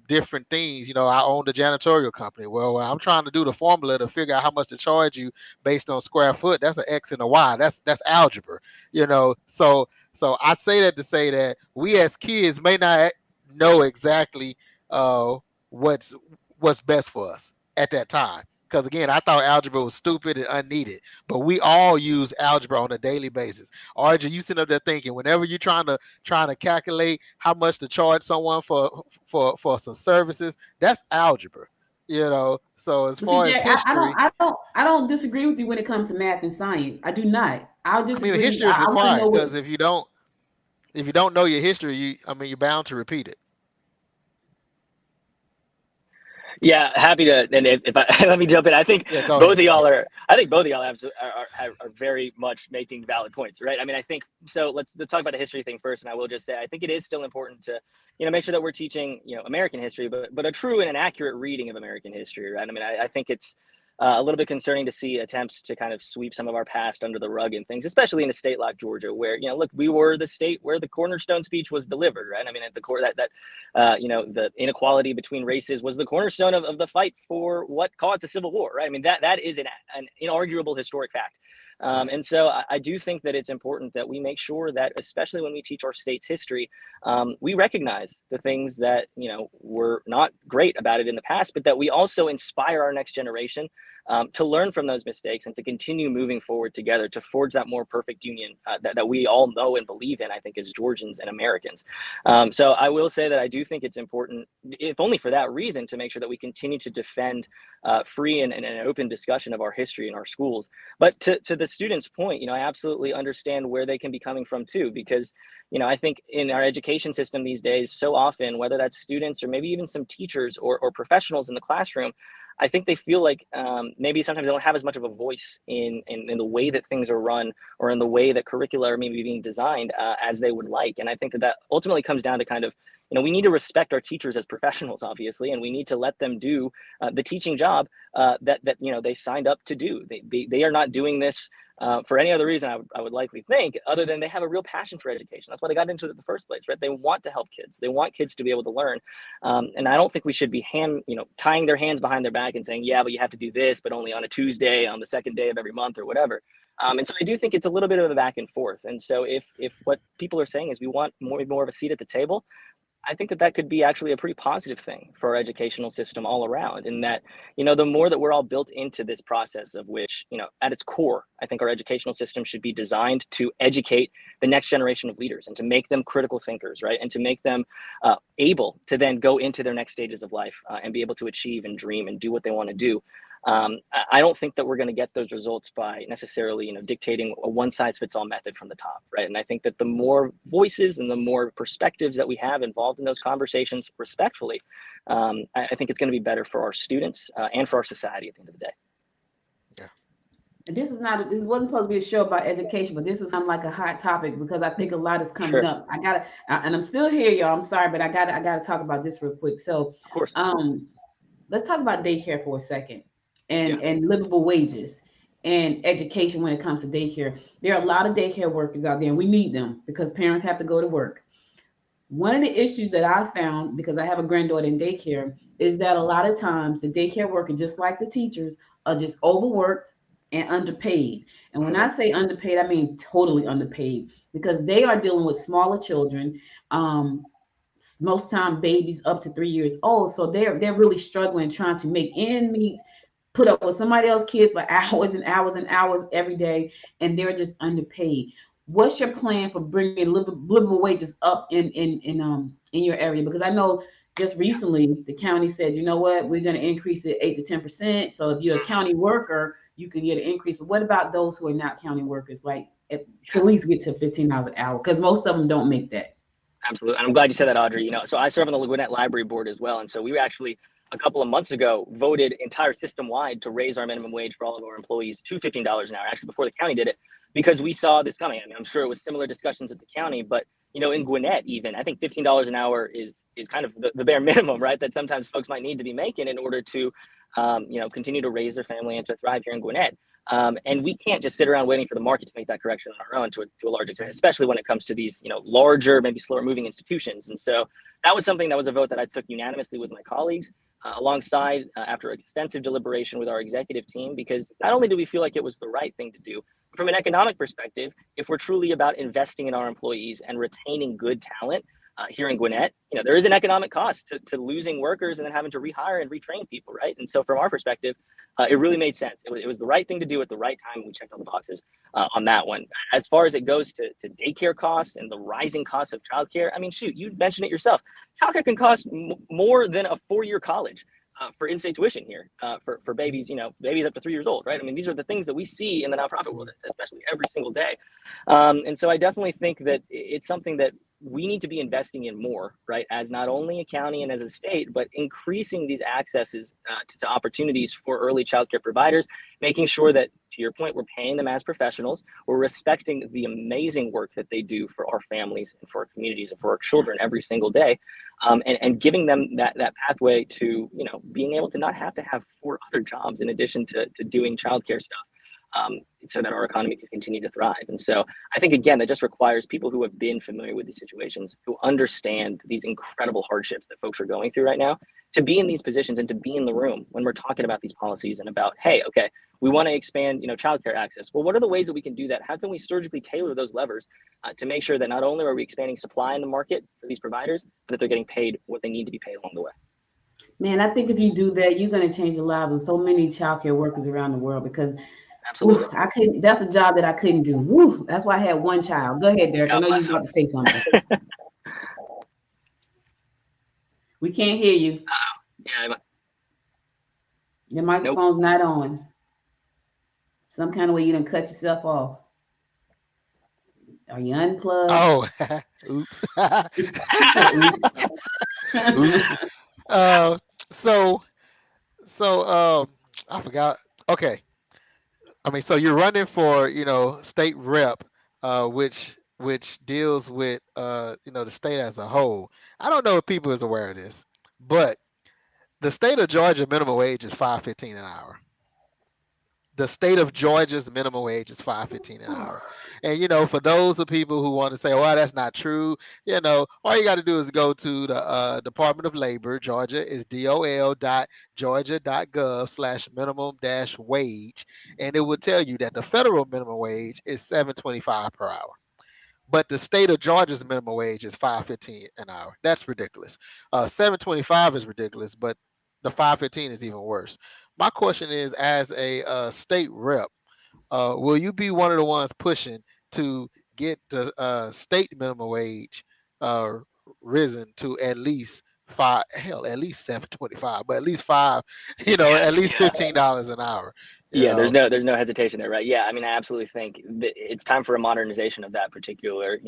different things, I own the janitorial company. Well, when I'm trying to do the formula to figure out how much to charge you based on square foot, that's an X and a Y. That's algebra, So I say that to say that we as kids may not know exactly what's best for us at that time. Because again, I thought algebra was stupid and unneeded, but we all use algebra on a daily basis. RJ, you sitting up there thinking, whenever you're trying to calculate how much to charge someone for some services, that's algebra. So as But see, far as Jack, history, I don't disagree with you when it comes to math and science. I do not. I'll disagree. history is I want to know required, what. because if you don't know your history, you're bound to repeat it. Yeah, happy to. And if I let me jump in, I think Yeah, go both ahead. of y'all are. I think both of y'all are very much making valid points, right? I mean, I think so. Let's talk about the history thing first, and I will just say I think it is still important to make sure that we're teaching American history, but a true and an accurate reading of American history, right? I mean, I think it's a little bit concerning to see attempts to kind of sweep some of our past under the rug and things, especially in a state like Georgia, where look, we were the state where the cornerstone speech was delivered, right? I mean, at the core that the inequality between races was the cornerstone of the fight for what caused the Civil War, right? I mean, that is an inarguable historic fact. And so I do think that it's important that we make sure that, especially when we teach our state's history, we recognize the things that were not great about it in the past, but that we also inspire our next generation to learn from those mistakes and to continue moving forward together to forge that more perfect union that we all know and believe in, I think, as Georgians and Americans. So I will say that I do think it's important, if only for that reason, to make sure that we continue to defend free and an open discussion of our history in our schools. But to the students' point, I absolutely understand where they can be coming from too, because I think in our education system these days, so often, whether that's students or maybe even some teachers or professionals in the classroom, I think they feel like maybe sometimes they don't have as much of a voice in the way that things are run or in the way that curricula are maybe being designed as they would like. And I think that ultimately comes down to kind of, we need to respect our teachers as professionals, obviously, and we need to let them do the teaching job that they signed up to do. They are not doing this for any other reason, I would likely think, other than they have a real passion for education. That's why they got into it in the first place, right? They want to help kids. They want kids to be able to learn. And I don't think we should be tying their hands behind their back and saying, yeah, but you have to do this, but only on a Tuesday, on the second day of every month or whatever. And so I do think it's a little bit of a back and forth. And so if what people are saying is we want more of a seat at the table, I think that could be actually a pretty positive thing for our educational system all around, in that, the more that we're all built into this process of which, at its core, I think our educational system should be designed to educate the next generation of leaders and to make them critical thinkers, right? And to make them able to then go into their next stages of life and be able to achieve and dream and do what they want to do. I don't think that we're going to get those results by necessarily, dictating a one-size-fits-all method from the top, right? And I think that the more voices and the more perspectives that we have involved in those conversations, respectfully, I think it's going to be better for our students and for our society at the end of the day. Yeah. And this wasn't supposed to be a show about education, but this is kind of like a hot topic because I think a lot is coming up. And I'm still here, y'all. I'm sorry, but I gotta talk about this real quick. So, of course, let's talk about daycare for a second. And livable wages and education when it comes to daycare. There are a lot of daycare workers out there, and we need them because parents have to go to work. One of the issues that I found, because I have a granddaughter in daycare, is that a lot of times the daycare workers, just like the teachers, are just overworked and underpaid. And when I say underpaid, I mean totally underpaid, because they are dealing with smaller children, most time babies up to 3 years old. So they're really struggling, trying to make ends meet, put up with somebody else's kids for hours and hours and hours every day, and they're just underpaid. What's your plan for bringing livable wages up in your area? Because I know just recently the county said, you know what, we're going to increase it 8 to 10%. So if you're a county worker, you can get an increase. But what about those who are not county workers, to at least get to $15 an hour? Because most of them don't make that. Absolutely. And I'm glad you said that, Audrey. So I serve on the Gwinnett Library Board as well. And so we actually, a couple of months ago, voted entire system-wide to raise our minimum wage for all of our employees to $15 an hour, actually before the county did it, because we saw this coming. I mean, I'm sure it was similar discussions at the county, but in Gwinnett, even, I think $15 an hour is kind of the bare minimum, right? That sometimes folks might need to be making in order to, continue to raise their family and to thrive here in Gwinnett. And we can't just sit around waiting for the market to make that correction on our own to a large extent, especially when it comes to these, larger, maybe slower moving institutions. And so that was something that was a vote that I took unanimously with my colleagues, alongside after extensive deliberation with our executive team, because not only do we feel like it was the right thing to do, but from an economic perspective, if we're truly about investing in our employees and retaining good talent here in Gwinnett, there is an economic cost to losing workers and then having to rehire and retrain people, right? And so from our perspective, it really made sense. It was the right thing to do at the right time, and we checked all the boxes on that one. As far as it goes to daycare costs and the rising costs of childcare, I mean, shoot, you mentioned it yourself. Childcare can cost more than a 4-year college for in-state tuition here for babies, babies up to 3 years old, right? I mean, these are the things that we see in the nonprofit world, especially every single day. And so I definitely think that it's something that we need to be investing in more, right? As not only a county and as a state, but increasing these accesses to opportunities for early childcare providers, making sure that, to your point, we're paying them as professionals, we're respecting the amazing work that they do for our families and for our communities and for our children every single day, and giving them that pathway to, being able to not have to have 4 other jobs in addition to doing childcare stuff. So that our economy can continue to thrive. And so I think, again, that just requires people who have been familiar with these situations, who understand these incredible hardships that folks are going through right now, to be in these positions and to be in the room when we're talking about these policies and about, hey, okay, we want to expand, childcare access. Well, what are the ways that we can do that? How can we surgically tailor those levers to make sure that not only are we expanding supply in the market for these providers, but that they're getting paid what they need to be paid along the way? Man, I think if you do that, you're going to change the lives of so many childcare workers around the world, because absolutely, I couldn't. That's a job that I couldn't do. Woo, that's why I had one child. Go ahead, Derek. I know you was about to say something. We can't hear you. Yeah. Your microphone's not on. Some kind of way you done cut yourself off. Are you unplugged? Oh, oops. Oops. So I forgot. Okay. I mean, so you're running for, state rep, which deals with, the state as a whole. I don't know if people is aware of this, but the state of Georgia minimum wage is $5.15 an hour. The state of Georgia's minimum wage is $5.15 an hour. And, for those of people who want to say, well, that's not true, all you got to do is go to the Department of Labor. Georgia is dol.georgia.gov/minimum-wage. And it will tell you that the federal minimum wage is $7.25 per hour. But the state of Georgia's minimum wage is $5.15 an hour. That's ridiculous. $7.25 is ridiculous, but the $5.15 is even worse. My question is, as a state rep, will you be one of the ones pushing to get the state minimum wage risen to at least at least $7.25, but at least $5, Yes, at least $15 an hour? Yeah, there's no hesitation there, right? Yeah, I mean, I absolutely think that it's time for a modernization of that particular,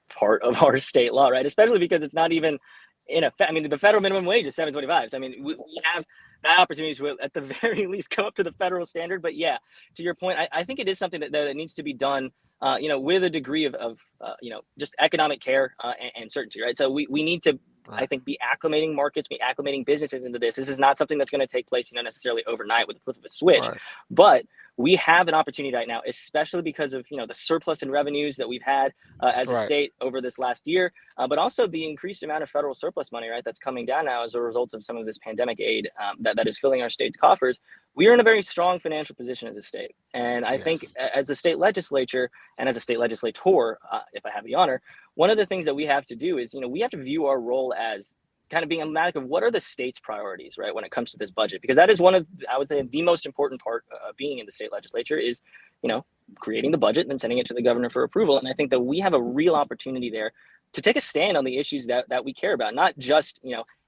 part of our state law, right? Especially because it's not even in effect. I mean, the federal minimum wage is $7.25. So, I mean, we have that opportunity to, at the very least, come up to the federal standard. But yeah, to your point, I think it is something that needs to be done, with a degree of just economic care and certainty, right? So we need to, I think, be acclimating markets, be acclimating businesses into this. This is not something that's going to take place, necessarily overnight with the flip of a switch. Right. But we have an opportunity right now, especially because of the surplus in revenues that we've had as a state over this last year, but also the increased amount of federal surplus money, right, that's coming down now as a result of some of this pandemic aid that is filling our state's coffers. We are in a very strong financial position as a state, and I think as a state legislature and as a state legislator, if I have the honor, one of the things that we have to do is we have to view our role as kind of being emblematic of what are the state's priorities, right, when it comes to this budget, because that is one of, I would say, the most important part of being in the state legislature is, creating the budget and then sending it to the governor for approval. And I think that we have a real opportunity there to take a stand on the issues that we care about, not just,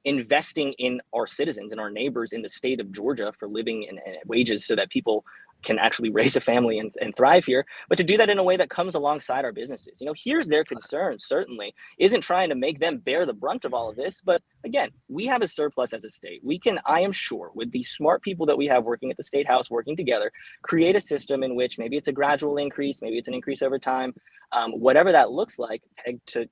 investing in our citizens and our neighbors in the state of Georgia for living and wages so that people can actually raise a family and thrive here, but to do that in a way that comes alongside our businesses. Here's their concern, certainly, isn't trying to make them bear the brunt of all of this. But again, we have a surplus as a state. We can, I am sure, with the smart people that we have working at the State House, working together, create a system in which maybe it's a gradual increase, maybe it's an increase over time, whatever that looks like, pegged to,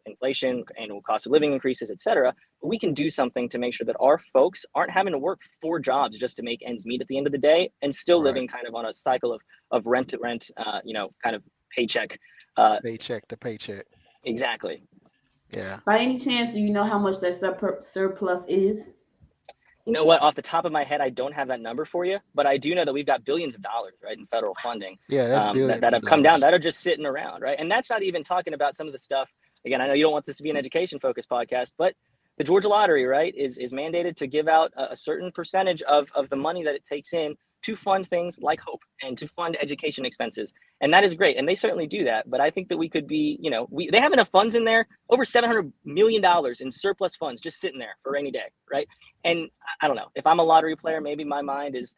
inflation, annual cost of living increases, et cetera. But we can do something to make sure that our folks aren't having to work 4 jobs just to make ends meet at the end of the day, and still living kind of on a cycle of rent to rent, kind of paycheck. Paycheck to paycheck. Exactly. Yeah. By any chance, do you know how much that surplus is? You know what? Off the top of my head, I don't have that number for you, but I do know that we've got billions of dollars, right, in federal funding. Yeah, that's billions that have of come down, dollars. that are just sitting around, right? And that's not even talking about some of the stuff. Again, I know you don't want this to be an education-focused podcast, but the Georgia Lottery, right, is mandated to give out a certain percentage of the money that it takes in to fund things like Hope and to fund education expenses. And that is great. And they certainly do that. But I think that we could be, they have enough funds in there, over $700 million in surplus funds just sitting there for a rainy day, right? And I don't know, if I'm a lottery player, maybe my mind is,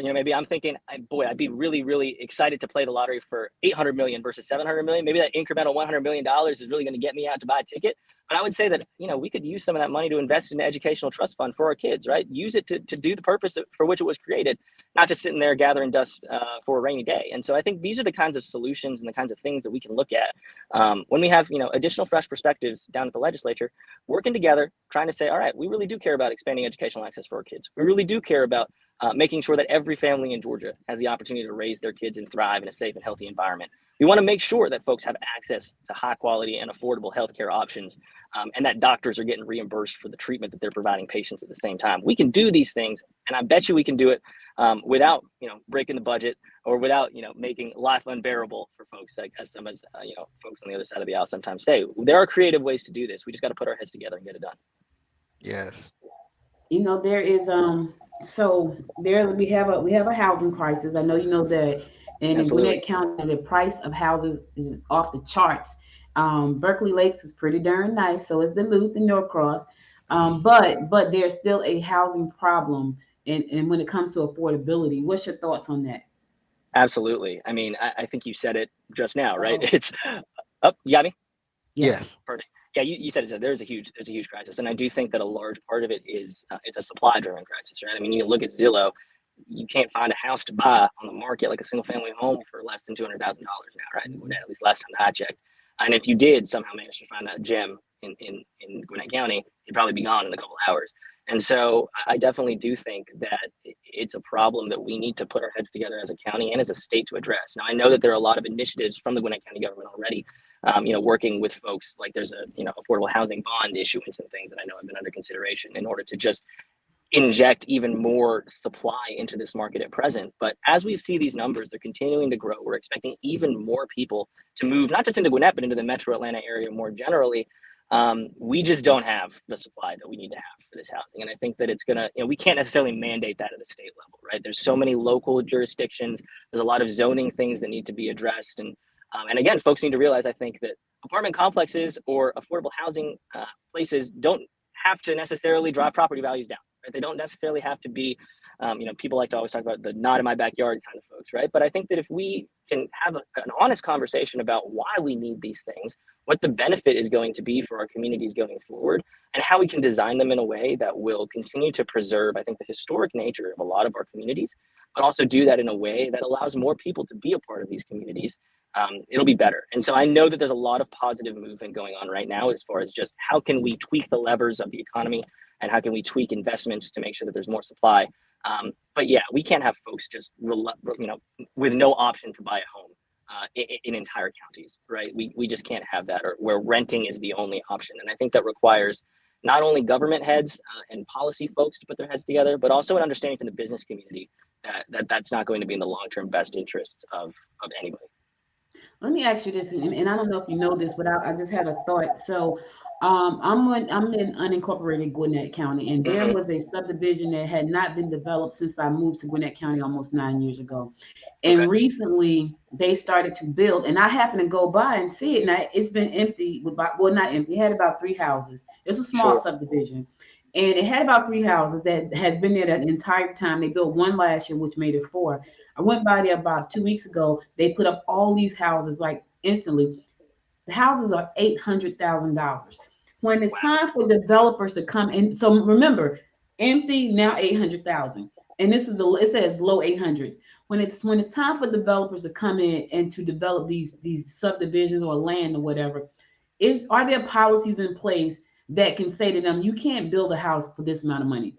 maybe I'm thinking, boy, I'd be really, really excited to play the lottery for 800 million versus 700 million. Maybe that incremental $100 million is really going to get me out to buy a ticket. But I would say that, we could use some of that money to invest in an educational trust fund for our kids, right? Use it to do the purpose for which it was created, not just sitting there gathering dust for a rainy day. And so I think these are the kinds of solutions and the kinds of things that we can look at when we have, additional fresh perspectives down at the legislature, working together, trying to say, all right, we really do care about expanding educational access for our kids. We really do care about making sure that every family in Georgia has the opportunity to raise their kids and thrive in a safe and healthy environment. We want to make sure that folks have access to high quality and affordable healthcare options, and that doctors are getting reimbursed for the treatment that they're providing patients at the same time. We can do these things, and I bet you we can do it without, breaking the budget or without, making life unbearable for folks, like as folks on the other side of the aisle sometimes say. There are creative ways to do this. We just got to put our heads together and get it done. Yes. There is we have a housing crisis. I know you know that. And Absolutely. In Gwinnett County, the price of houses is off the charts. Berkeley Lakes is pretty darn nice, so is Duluth and Norcross. But there's still a housing problem, and when it comes to affordability, what's your thoughts on that? Absolutely. I mean, I think you said it just now, right? It's up. You got me? Yes. Perfect. Yeah, you said it. There's a huge crisis, and I do think that a large part of it is it's a supply-driven crisis, right? I mean, you look at Zillow, you can't find a house to buy on the market, like a single-family home, for less than $200,000 now, right? At least last time I checked. And if you did somehow manage to find that gem in Gwinnett County, you'd probably be gone in a couple of hours. And so I definitely do think that it's a problem that we need to put our heads together as a county and as a state to address. Now, I know that there are a lot of initiatives from the Gwinnett County government already, working with folks, like there's a, affordable housing bond issuance and things that I know have been under consideration in order to just inject even more supply into this market at present. But as we see these numbers, they're continuing to grow. We're expecting even more people to move, not just into Gwinnett, but into the metro Atlanta area more generally. We just don't have the supply that we need to have for this housing. And I think that it's gonna, we can't necessarily mandate that at the state level, right? There's so many local jurisdictions. There's a lot of zoning things that need to be addressed. And again, folks need to realize, I think, that apartment complexes or affordable housing places don't have to necessarily drive property values down. Right? They don't necessarily have to be, people like to always talk about the not in my backyard kind of folks, right? But I think that if we can have an honest conversation about why we need these things, what the benefit is going to be for our communities going forward, and how we can design them in a way that will continue to preserve, I think, the historic nature of a lot of our communities, but also do that in a way that allows more people to be a part of these communities, it'll be better. And so I know that there's a lot of positive movement going on right now as far as just how can we tweak the levers of the economy and how can we tweak investments to make sure that there's more supply. But yeah, we can't have folks just, with no option to buy a home in entire counties, right? We just can't have that, or where renting is the only option. And I think that requires not only government heads and policy folks to put their heads together, but also an understanding from the business community that's not going to be in the long-term best interests of anybody. Let me ask you this, and I don't know if you know this, but I just had a thought. So I'm in unincorporated Gwinnett County, and there was a subdivision that had not been developed since I moved to Gwinnett County almost 9 years ago. And recently they started to build, and I happened to go by and see it. Now it's been empty, not empty. It had about 3 houses. It's a small subdivision. And it had about 3 houses that has been there the entire time. They built one last year, which made it 4. I went by there about 2 weeks ago. They put up all these houses like instantly. The houses are $800,000. When it's time for developers to come in, so remember, empty now 800,000, and it says low 800s. When it's time for developers to come in and to develop these subdivisions or land or whatever, are there policies in place that can say to them, you can't build a house for this amount of money?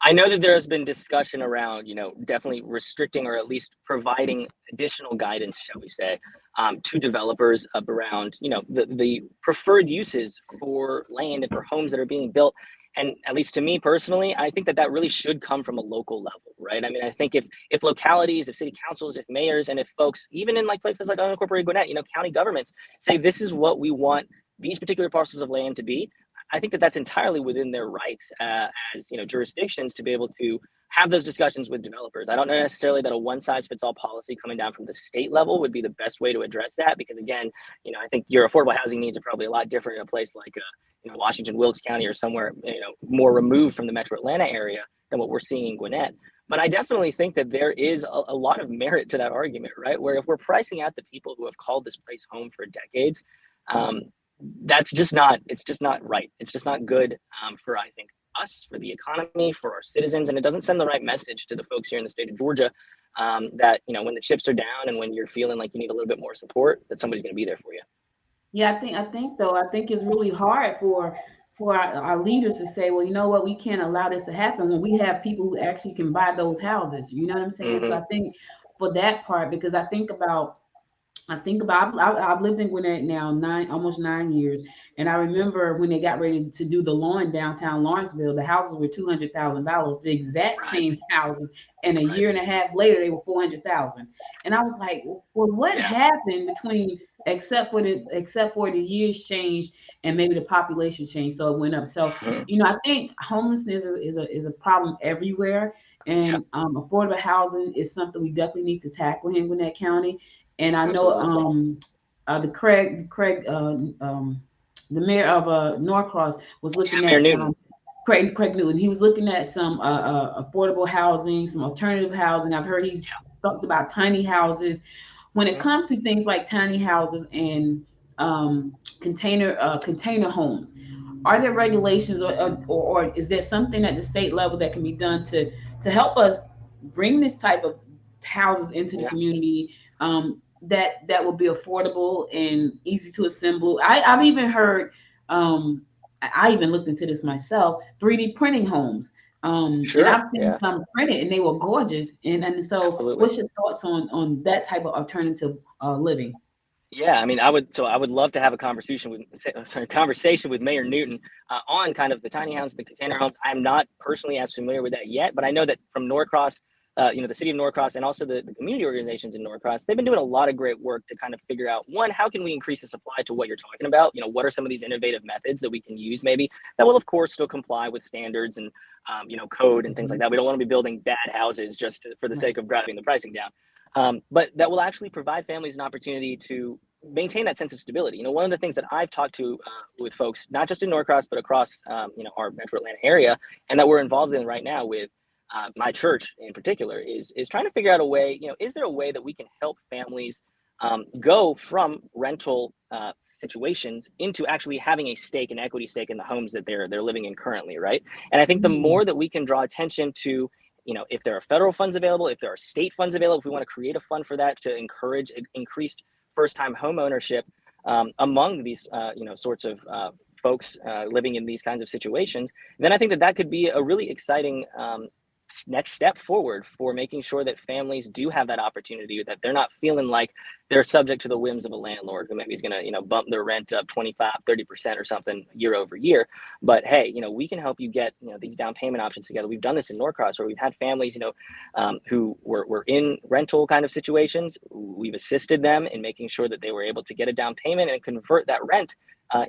I know that there has been discussion around, definitely restricting or at least providing additional guidance, shall we say, to developers around, the preferred uses for land and for homes that are being built. And at least to me personally, I think that really should come from a local level, right? I mean, I think if localities, if city councils, if mayors, and if folks, even in like places like unincorporated Gwinnett, county governments say this is what we want these particular parcels of land to be, I think that that's entirely within their rights as jurisdictions to be able to have those discussions with developers. I don't know necessarily that a one-size-fits-all policy coming down from the state level would be the best way to address that, because again, I think your affordable housing needs are probably a lot different in a place like Washington, Wilkes County, or somewhere more removed from the Metro Atlanta area than what we're seeing in Gwinnett. But I definitely think that there is a lot of merit to that argument, right? Where if we're pricing out the people who have called this place home for decades, it's just not right. It's just not good for, I think, us, for the economy, for our citizens, and it doesn't send the right message to the folks here in the state of Georgia that when the chips are down and when you're feeling like you need a little bit more support, that somebody's going to be there for you. Yeah, I think it's really hard for our leaders to say, well, you know what, we can't allow this to happen when we have people who actually can buy those houses. You know what I'm saying? So I think for that part, because I've lived in Gwinnett now almost 9 years, and I remember when they got ready to do the lawn downtown Lawrenceville, the houses were $200,000, the exact same houses, and a year and a half later they were $400,000, and I was like, well, what happened between except for the years changed and maybe the population changed, so it went up. So I think homelessness is a problem everywhere, and affordable housing is something we definitely need to tackle in Gwinnett County. And I know the mayor of Norcross was looking at Craig Newton. He was looking at some affordable housing, some alternative housing. I've heard he's talked about tiny houses. When it comes to things like tiny houses and container homes, are there regulations or is there something at the state level that can be done to help us bring this type of houses into the community that will be affordable and easy to assemble? I've even heard, I even looked into this myself, 3D printing homes. And I've seen some printed and they were gorgeous. And so what's your thoughts on that type of alternative living? Yeah, I mean, I would love to have a conversation with Mayor Newton on kind of the tiny houses, the container homes. I'm not personally as familiar with that yet, but I know that from Norcross, the city of Norcross and also the community organizations in Norcross, they've been doing a lot of great work to kind of figure out, one, how can we increase the supply to what you're talking about? What are some of these innovative methods that we can use maybe that will, of course, still comply with standards and, code and things like that. We don't want to be building bad houses just for the sake of driving the pricing down. But that will actually provide families an opportunity to maintain that sense of stability. One of the things that I've talked to with folks, not just in Norcross, but across, our Metro Atlanta area, and that we're involved in right now with my church in particular, is trying to figure out a way, is there a way that we can help families go from rental situations into actually having a stake, an equity stake in the homes that they're living in currently, right? And I think the more that we can draw attention to, if there are federal funds available, if there are state funds available, if we want to create a fund for that to encourage increased first-time home ownership among these, sorts of folks living in these kinds of situations, then I think that could be a really exciting next step forward for making sure that families do have that opportunity, that they're not feeling like they're subject to the whims of a landlord who maybe is going to, bump their rent up 25-30% or something year over year. But hey, we can help you get, these down payment options together. We've done this in Norcross where we've had families, who were in rental kind of situations. We've assisted them in making sure that they were able to get a down payment and convert that rent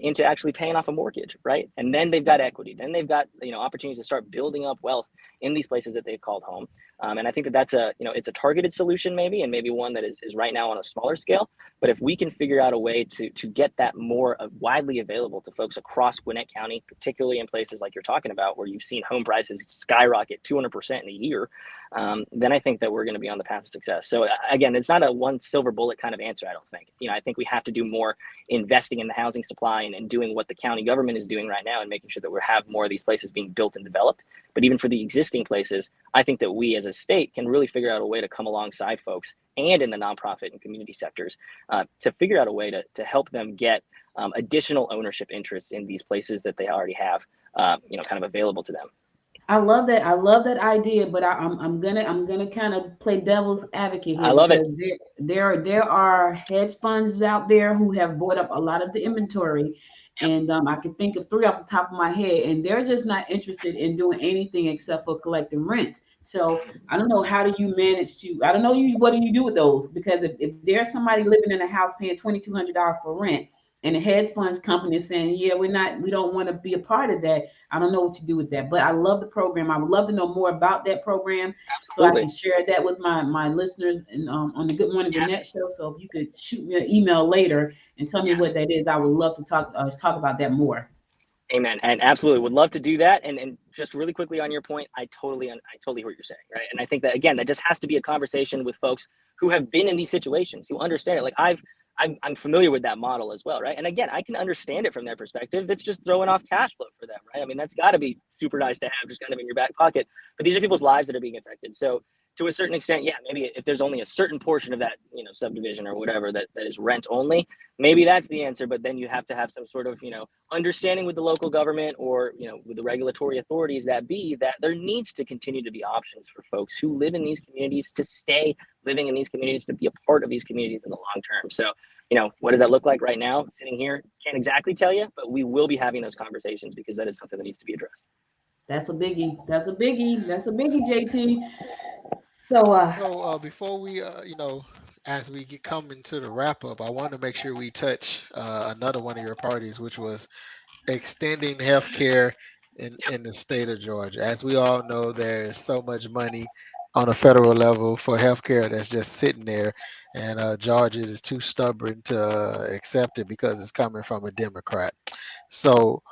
into actually paying off a mortgage, right? And then they've got equity. Then they've got, opportunities to start building up wealth in these places that they've called home. And I think that's it's a targeted solution maybe, and maybe one that is right now on a smaller scale. But if we can figure out a way to get that more widely available to folks across Gwinnett County, particularly in places like you're talking about, where you've seen home prices skyrocket 200% in a year, then I think that we're going to be on the path to success. So again, it's not a one silver bullet kind of answer, I don't think. I think we have to do more investing in the housing supply and doing what the county government is doing right now and making sure that we have more of these places being built and developed. But even for the existing places, I think that we as a state can really figure out a way to come alongside folks and in the nonprofit and community sectors to figure out a way to help them get additional ownership interests in these places that they already have, kind of available to them. I love that. I love that idea, but I'm gonna kind of play devil's advocate here I love because there are hedge funds out there who have bought up a lot of the inventory, and I can think of 3 off the top of my head, and they're just not interested in doing anything except for collecting rents. So I don't know, how do you manage to? I don't know, what do you do with those? Because if there's somebody living in a house paying $2,200 for rent, and the hedge funds company is saying, yeah, we don't want to be a part of that. I don't know what to do with that, but I love the program. I would love to know more about that program. Absolutely. So I can share that with my listeners and on the Good Morning Gwinnett show. So if you could shoot me an email later and tell me what that is, I would love to talk about that more. Amen. And absolutely would love to do that. And just really quickly on your point, I totally hear what you're saying, right? And I think that, again, that just has to be a conversation with folks who have been in these situations, who understand it. Like I'm familiar with that model as well, right? And again, I can understand it from their perspective. It's just throwing off cash flow for them, right? I mean, that's got to be super nice to have just kind of in your back pocket. But these are people's lives that are being affected. So to a certain extent, yeah, maybe if there's only a certain portion of that, subdivision or whatever that is rent only, maybe that's the answer. But then you have to have some sort of, understanding with the local government or, with the regulatory authorities that there needs to continue to be options for folks who live in these communities to stay living in these communities, to be a part of these communities in the long term. So, what does that look like right now? Sitting here, can't exactly tell you, but we will be having those conversations because that is something that needs to be addressed. That's a biggie. That's a biggie, JT. So before we, as we get coming to the wrap up, I want to make sure we touch another one of your parties, which was extending healthcare in the state of Georgia. As we all know, there's so much money on a federal level for healthcare that's just sitting there, and Georgia is too stubborn to accept it because it's coming from a Democrat. So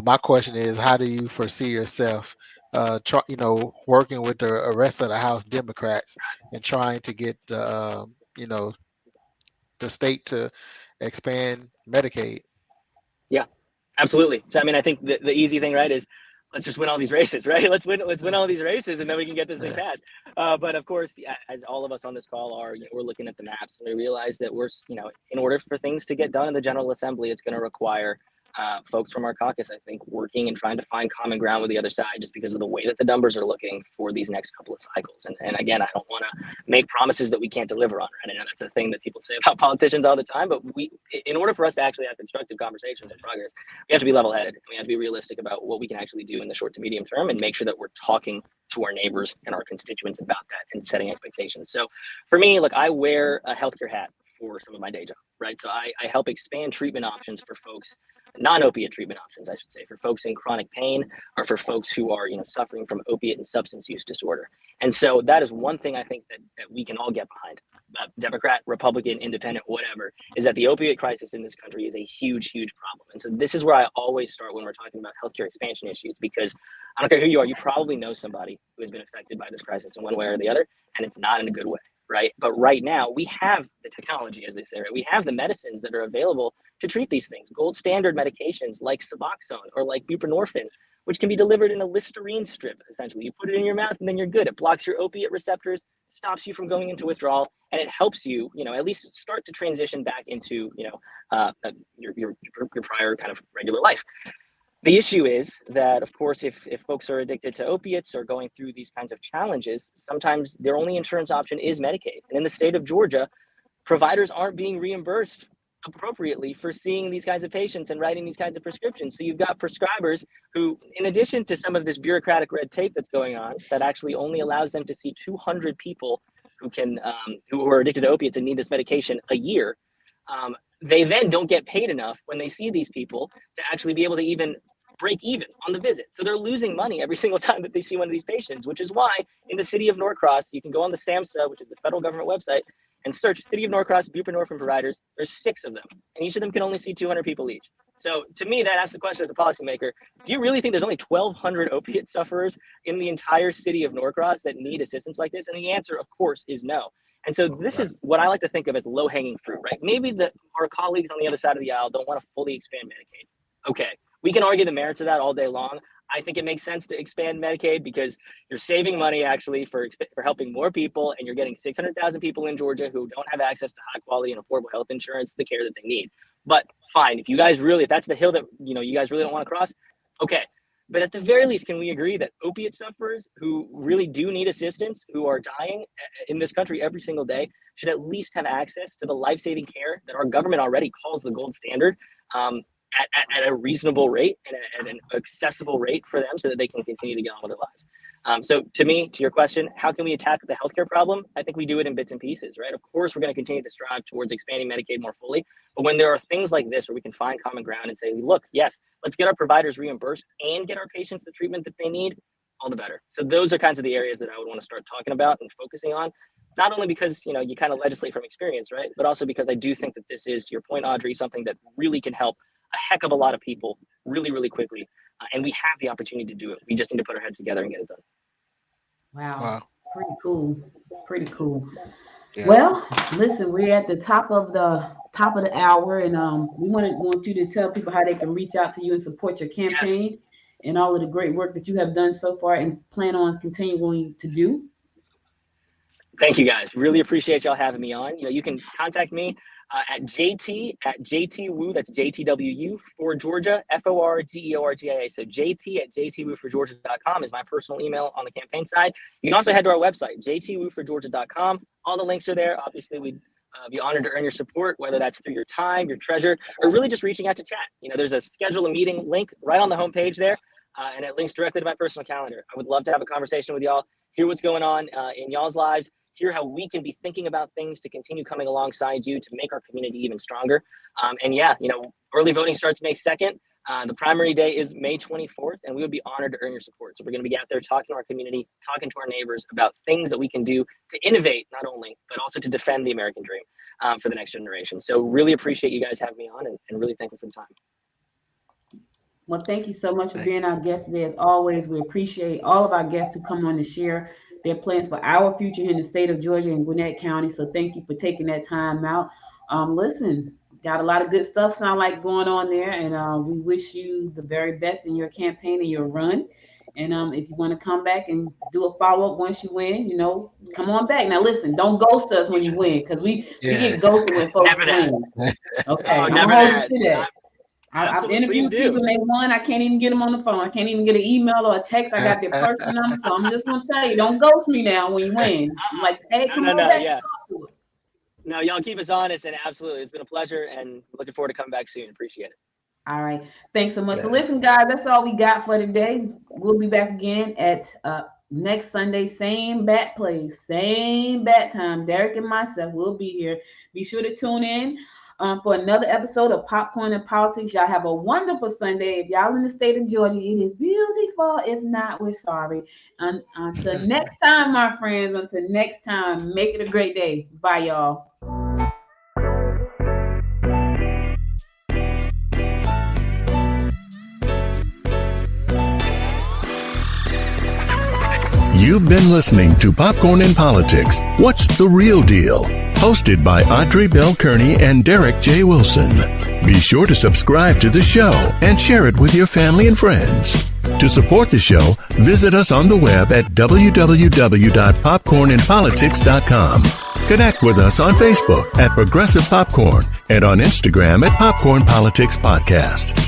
my question is, how do you foresee yourself working with the rest of the House Democrats and trying to get the state to expand Medicaid? Yeah, absolutely. So, I mean, I think the easy thing, right, is let's just win all these races, right? Let's win all these races, and then we can get this thing passed. But of course, as all of us on this call are, we're looking at the maps, and we realize that we're, in order for things to get done in the General Assembly, it's going to require folks from our caucus, I think, working and trying to find common ground with the other side, just because of the way that the numbers are looking for these next couple of cycles. And again, I don't want to make promises that we can't deliver on, right? I know that's a thing that people say about politicians all the time, but in order for us to actually have constructive conversations and progress, we have to be level-headed, and we have to be realistic about what we can actually do in the short to medium term, and make sure that we're talking to our neighbors and our constituents about that and setting expectations. So for me, look, I wear a healthcare hat for some of my day job, right? So I help expand treatment options for folks, non-opiate treatment options, I should say, for folks in chronic pain or for folks who are, suffering from opiate and substance use disorder. And so that is one thing I think that we can all get behind, Democrat, Republican, independent, whatever, is that the opiate crisis in this country is a huge, huge problem. And so this is where I always start when we're talking about healthcare expansion issues, because I don't care who you are, you probably know somebody who has been affected by this crisis in one way or the other, and it's not in a good way. Right. But right now we have the technology, as they say, right? We have the medicines that are available to treat these things, gold standard medications like Suboxone or like buprenorphine, which can be delivered in a Listerine strip. Essentially, you put it in your mouth and then you're good. It blocks your opiate receptors, stops you from going into withdrawal, and it helps you, at least start to transition back into, your prior kind of regular life. The issue is that, of course, if folks are addicted to opiates or going through these kinds of challenges, sometimes their only insurance option is Medicaid. And in the state of Georgia, providers aren't being reimbursed appropriately for seeing these kinds of patients and writing these kinds of prescriptions. So you've got prescribers who, in addition to some of this bureaucratic red tape that's going on, that actually only allows them to see 200 people who are addicted to opiates and need this medication a year. They then don't get paid enough when they see these people to actually be able to even break even on the visit. So they're losing money every single time that they see one of these patients, which is why in the city of Norcross, you can go on the SAMHSA, which is the federal government website, and search City of Norcross buprenorphine providers. There's 6 of them, and each of them can only see 200 people each. So to me, that asks the question as a policymaker, do you really think there's only 1,200 opiate sufferers in the entire city of Norcross that need assistance like this? And the answer, of course, is no. And so this is what I like to think of as low-hanging fruit, right? Maybe our colleagues on the other side of the aisle don't want to fully expand Medicaid. Okay, we can argue the merits of that all day long. I think it makes sense to expand Medicaid because you're saving money actually for helping more people, and you're getting 600,000 people in Georgia who don't have access to high quality and affordable health insurance, the care that they need. But fine, if that's the hill that you guys really don't want to cross, okay. But at the very least, can we agree that opiate sufferers who really do need assistance, who are dying in this country every single day, should at least have access to the life-saving care that our government already calls the gold standard at a reasonable rate and an accessible rate for them so that they can continue to get on with their lives. So to your question, how can we attack the healthcare problem? I think we do it in bits and pieces, right? Of course, we're going to continue to strive towards expanding Medicaid more fully. But when there are things like this where we can find common ground and say, look, yes, let's get our providers reimbursed and get our patients the treatment that they need, all the better. So those are kinds of the areas that I would want to start talking about and focusing on, not only because, you kind of legislate from experience, right? But also because I do think that this is, to your point, Audrey, something that really can help a heck of a lot of people really, really quickly. And we have the opportunity to do it. We just need to put our heads together and get it done. Wow. Pretty cool. Yeah. Well, listen, we're at the top of the hour, and we want you to tell people how they can reach out to you and support your campaign and all of the great work that you have done so far and plan on continuing to do. Thank you, guys. Really appreciate y'all having me on. You can contact me at JTWU, that's JTWU for Georgia, FORGEORGIA. So JT@JTWooforgeorgia.com is my personal email on the campaign side. You can also head to our website, JTWooforgeorgia.com. All the links are there. Obviously, we'd be honored to earn your support, whether that's through your time, your treasure, or really just reaching out to chat. There's a schedule a meeting link right on the homepage there, and it links directly to my personal calendar. I would love to have a conversation with y'all, hear what's going on in y'all's lives, hear how we can be thinking about things to continue coming alongside you to make our community even stronger. Early voting starts May 2nd. The primary day is May 24th, and we would be honored to earn your support. So we're going to be out there talking to our community, talking to our neighbors about things that we can do to innovate, not only, but also to defend the American dream for the next generation. So really appreciate you guys having me on and really thankful for the time. Well, thank you so much for being our guest today. As always, we appreciate all of our guests who come on to share their plans for our future here in the state of Georgia and Gwinnett County. So thank you for taking that time out. Listen, got a lot of good stuff sound like going on there, and we wish you the very best in your campaign and your run. And if you want to come back and do a follow-up once you win, come on back. Now listen, don't ghost us when you win, because we get ghosted when folks win. Okay, I'm holding to that. I've interviewed people and they won. I can't even get them on the phone. I can't even get an email or a text. I got their personal number, so I'm just gonna tell you, don't ghost me now when you win. I'm like, hey, come on back. Yeah. No, y'all keep us honest, and absolutely, it's been a pleasure, and looking forward to coming back soon. Appreciate it. All right, thanks so much. So listen, guys, that's all we got for today. We'll be back again at next Sunday, same bat place, same bat time. Derek and myself will be here. Be sure to tune in for another episode of Popcorn and Politics. Y'all have a wonderful Sunday. If y'all in the state of Georgia, it is beautiful. If not, we're sorry. Until next time, my friends, until next time, make it a great day. Bye, y'all. You've been listening to Popcorn and Politics. What's the real deal? Hosted by Audrey Bell Kearney and Derek J. Wilson. Be sure to subscribe to the show and share it with your family and friends. To support the show, visit us on the web at www.popcornandpolitics.com. Connect with us on Facebook at Progressive Popcorn and on Instagram at Popcorn Politics Podcast.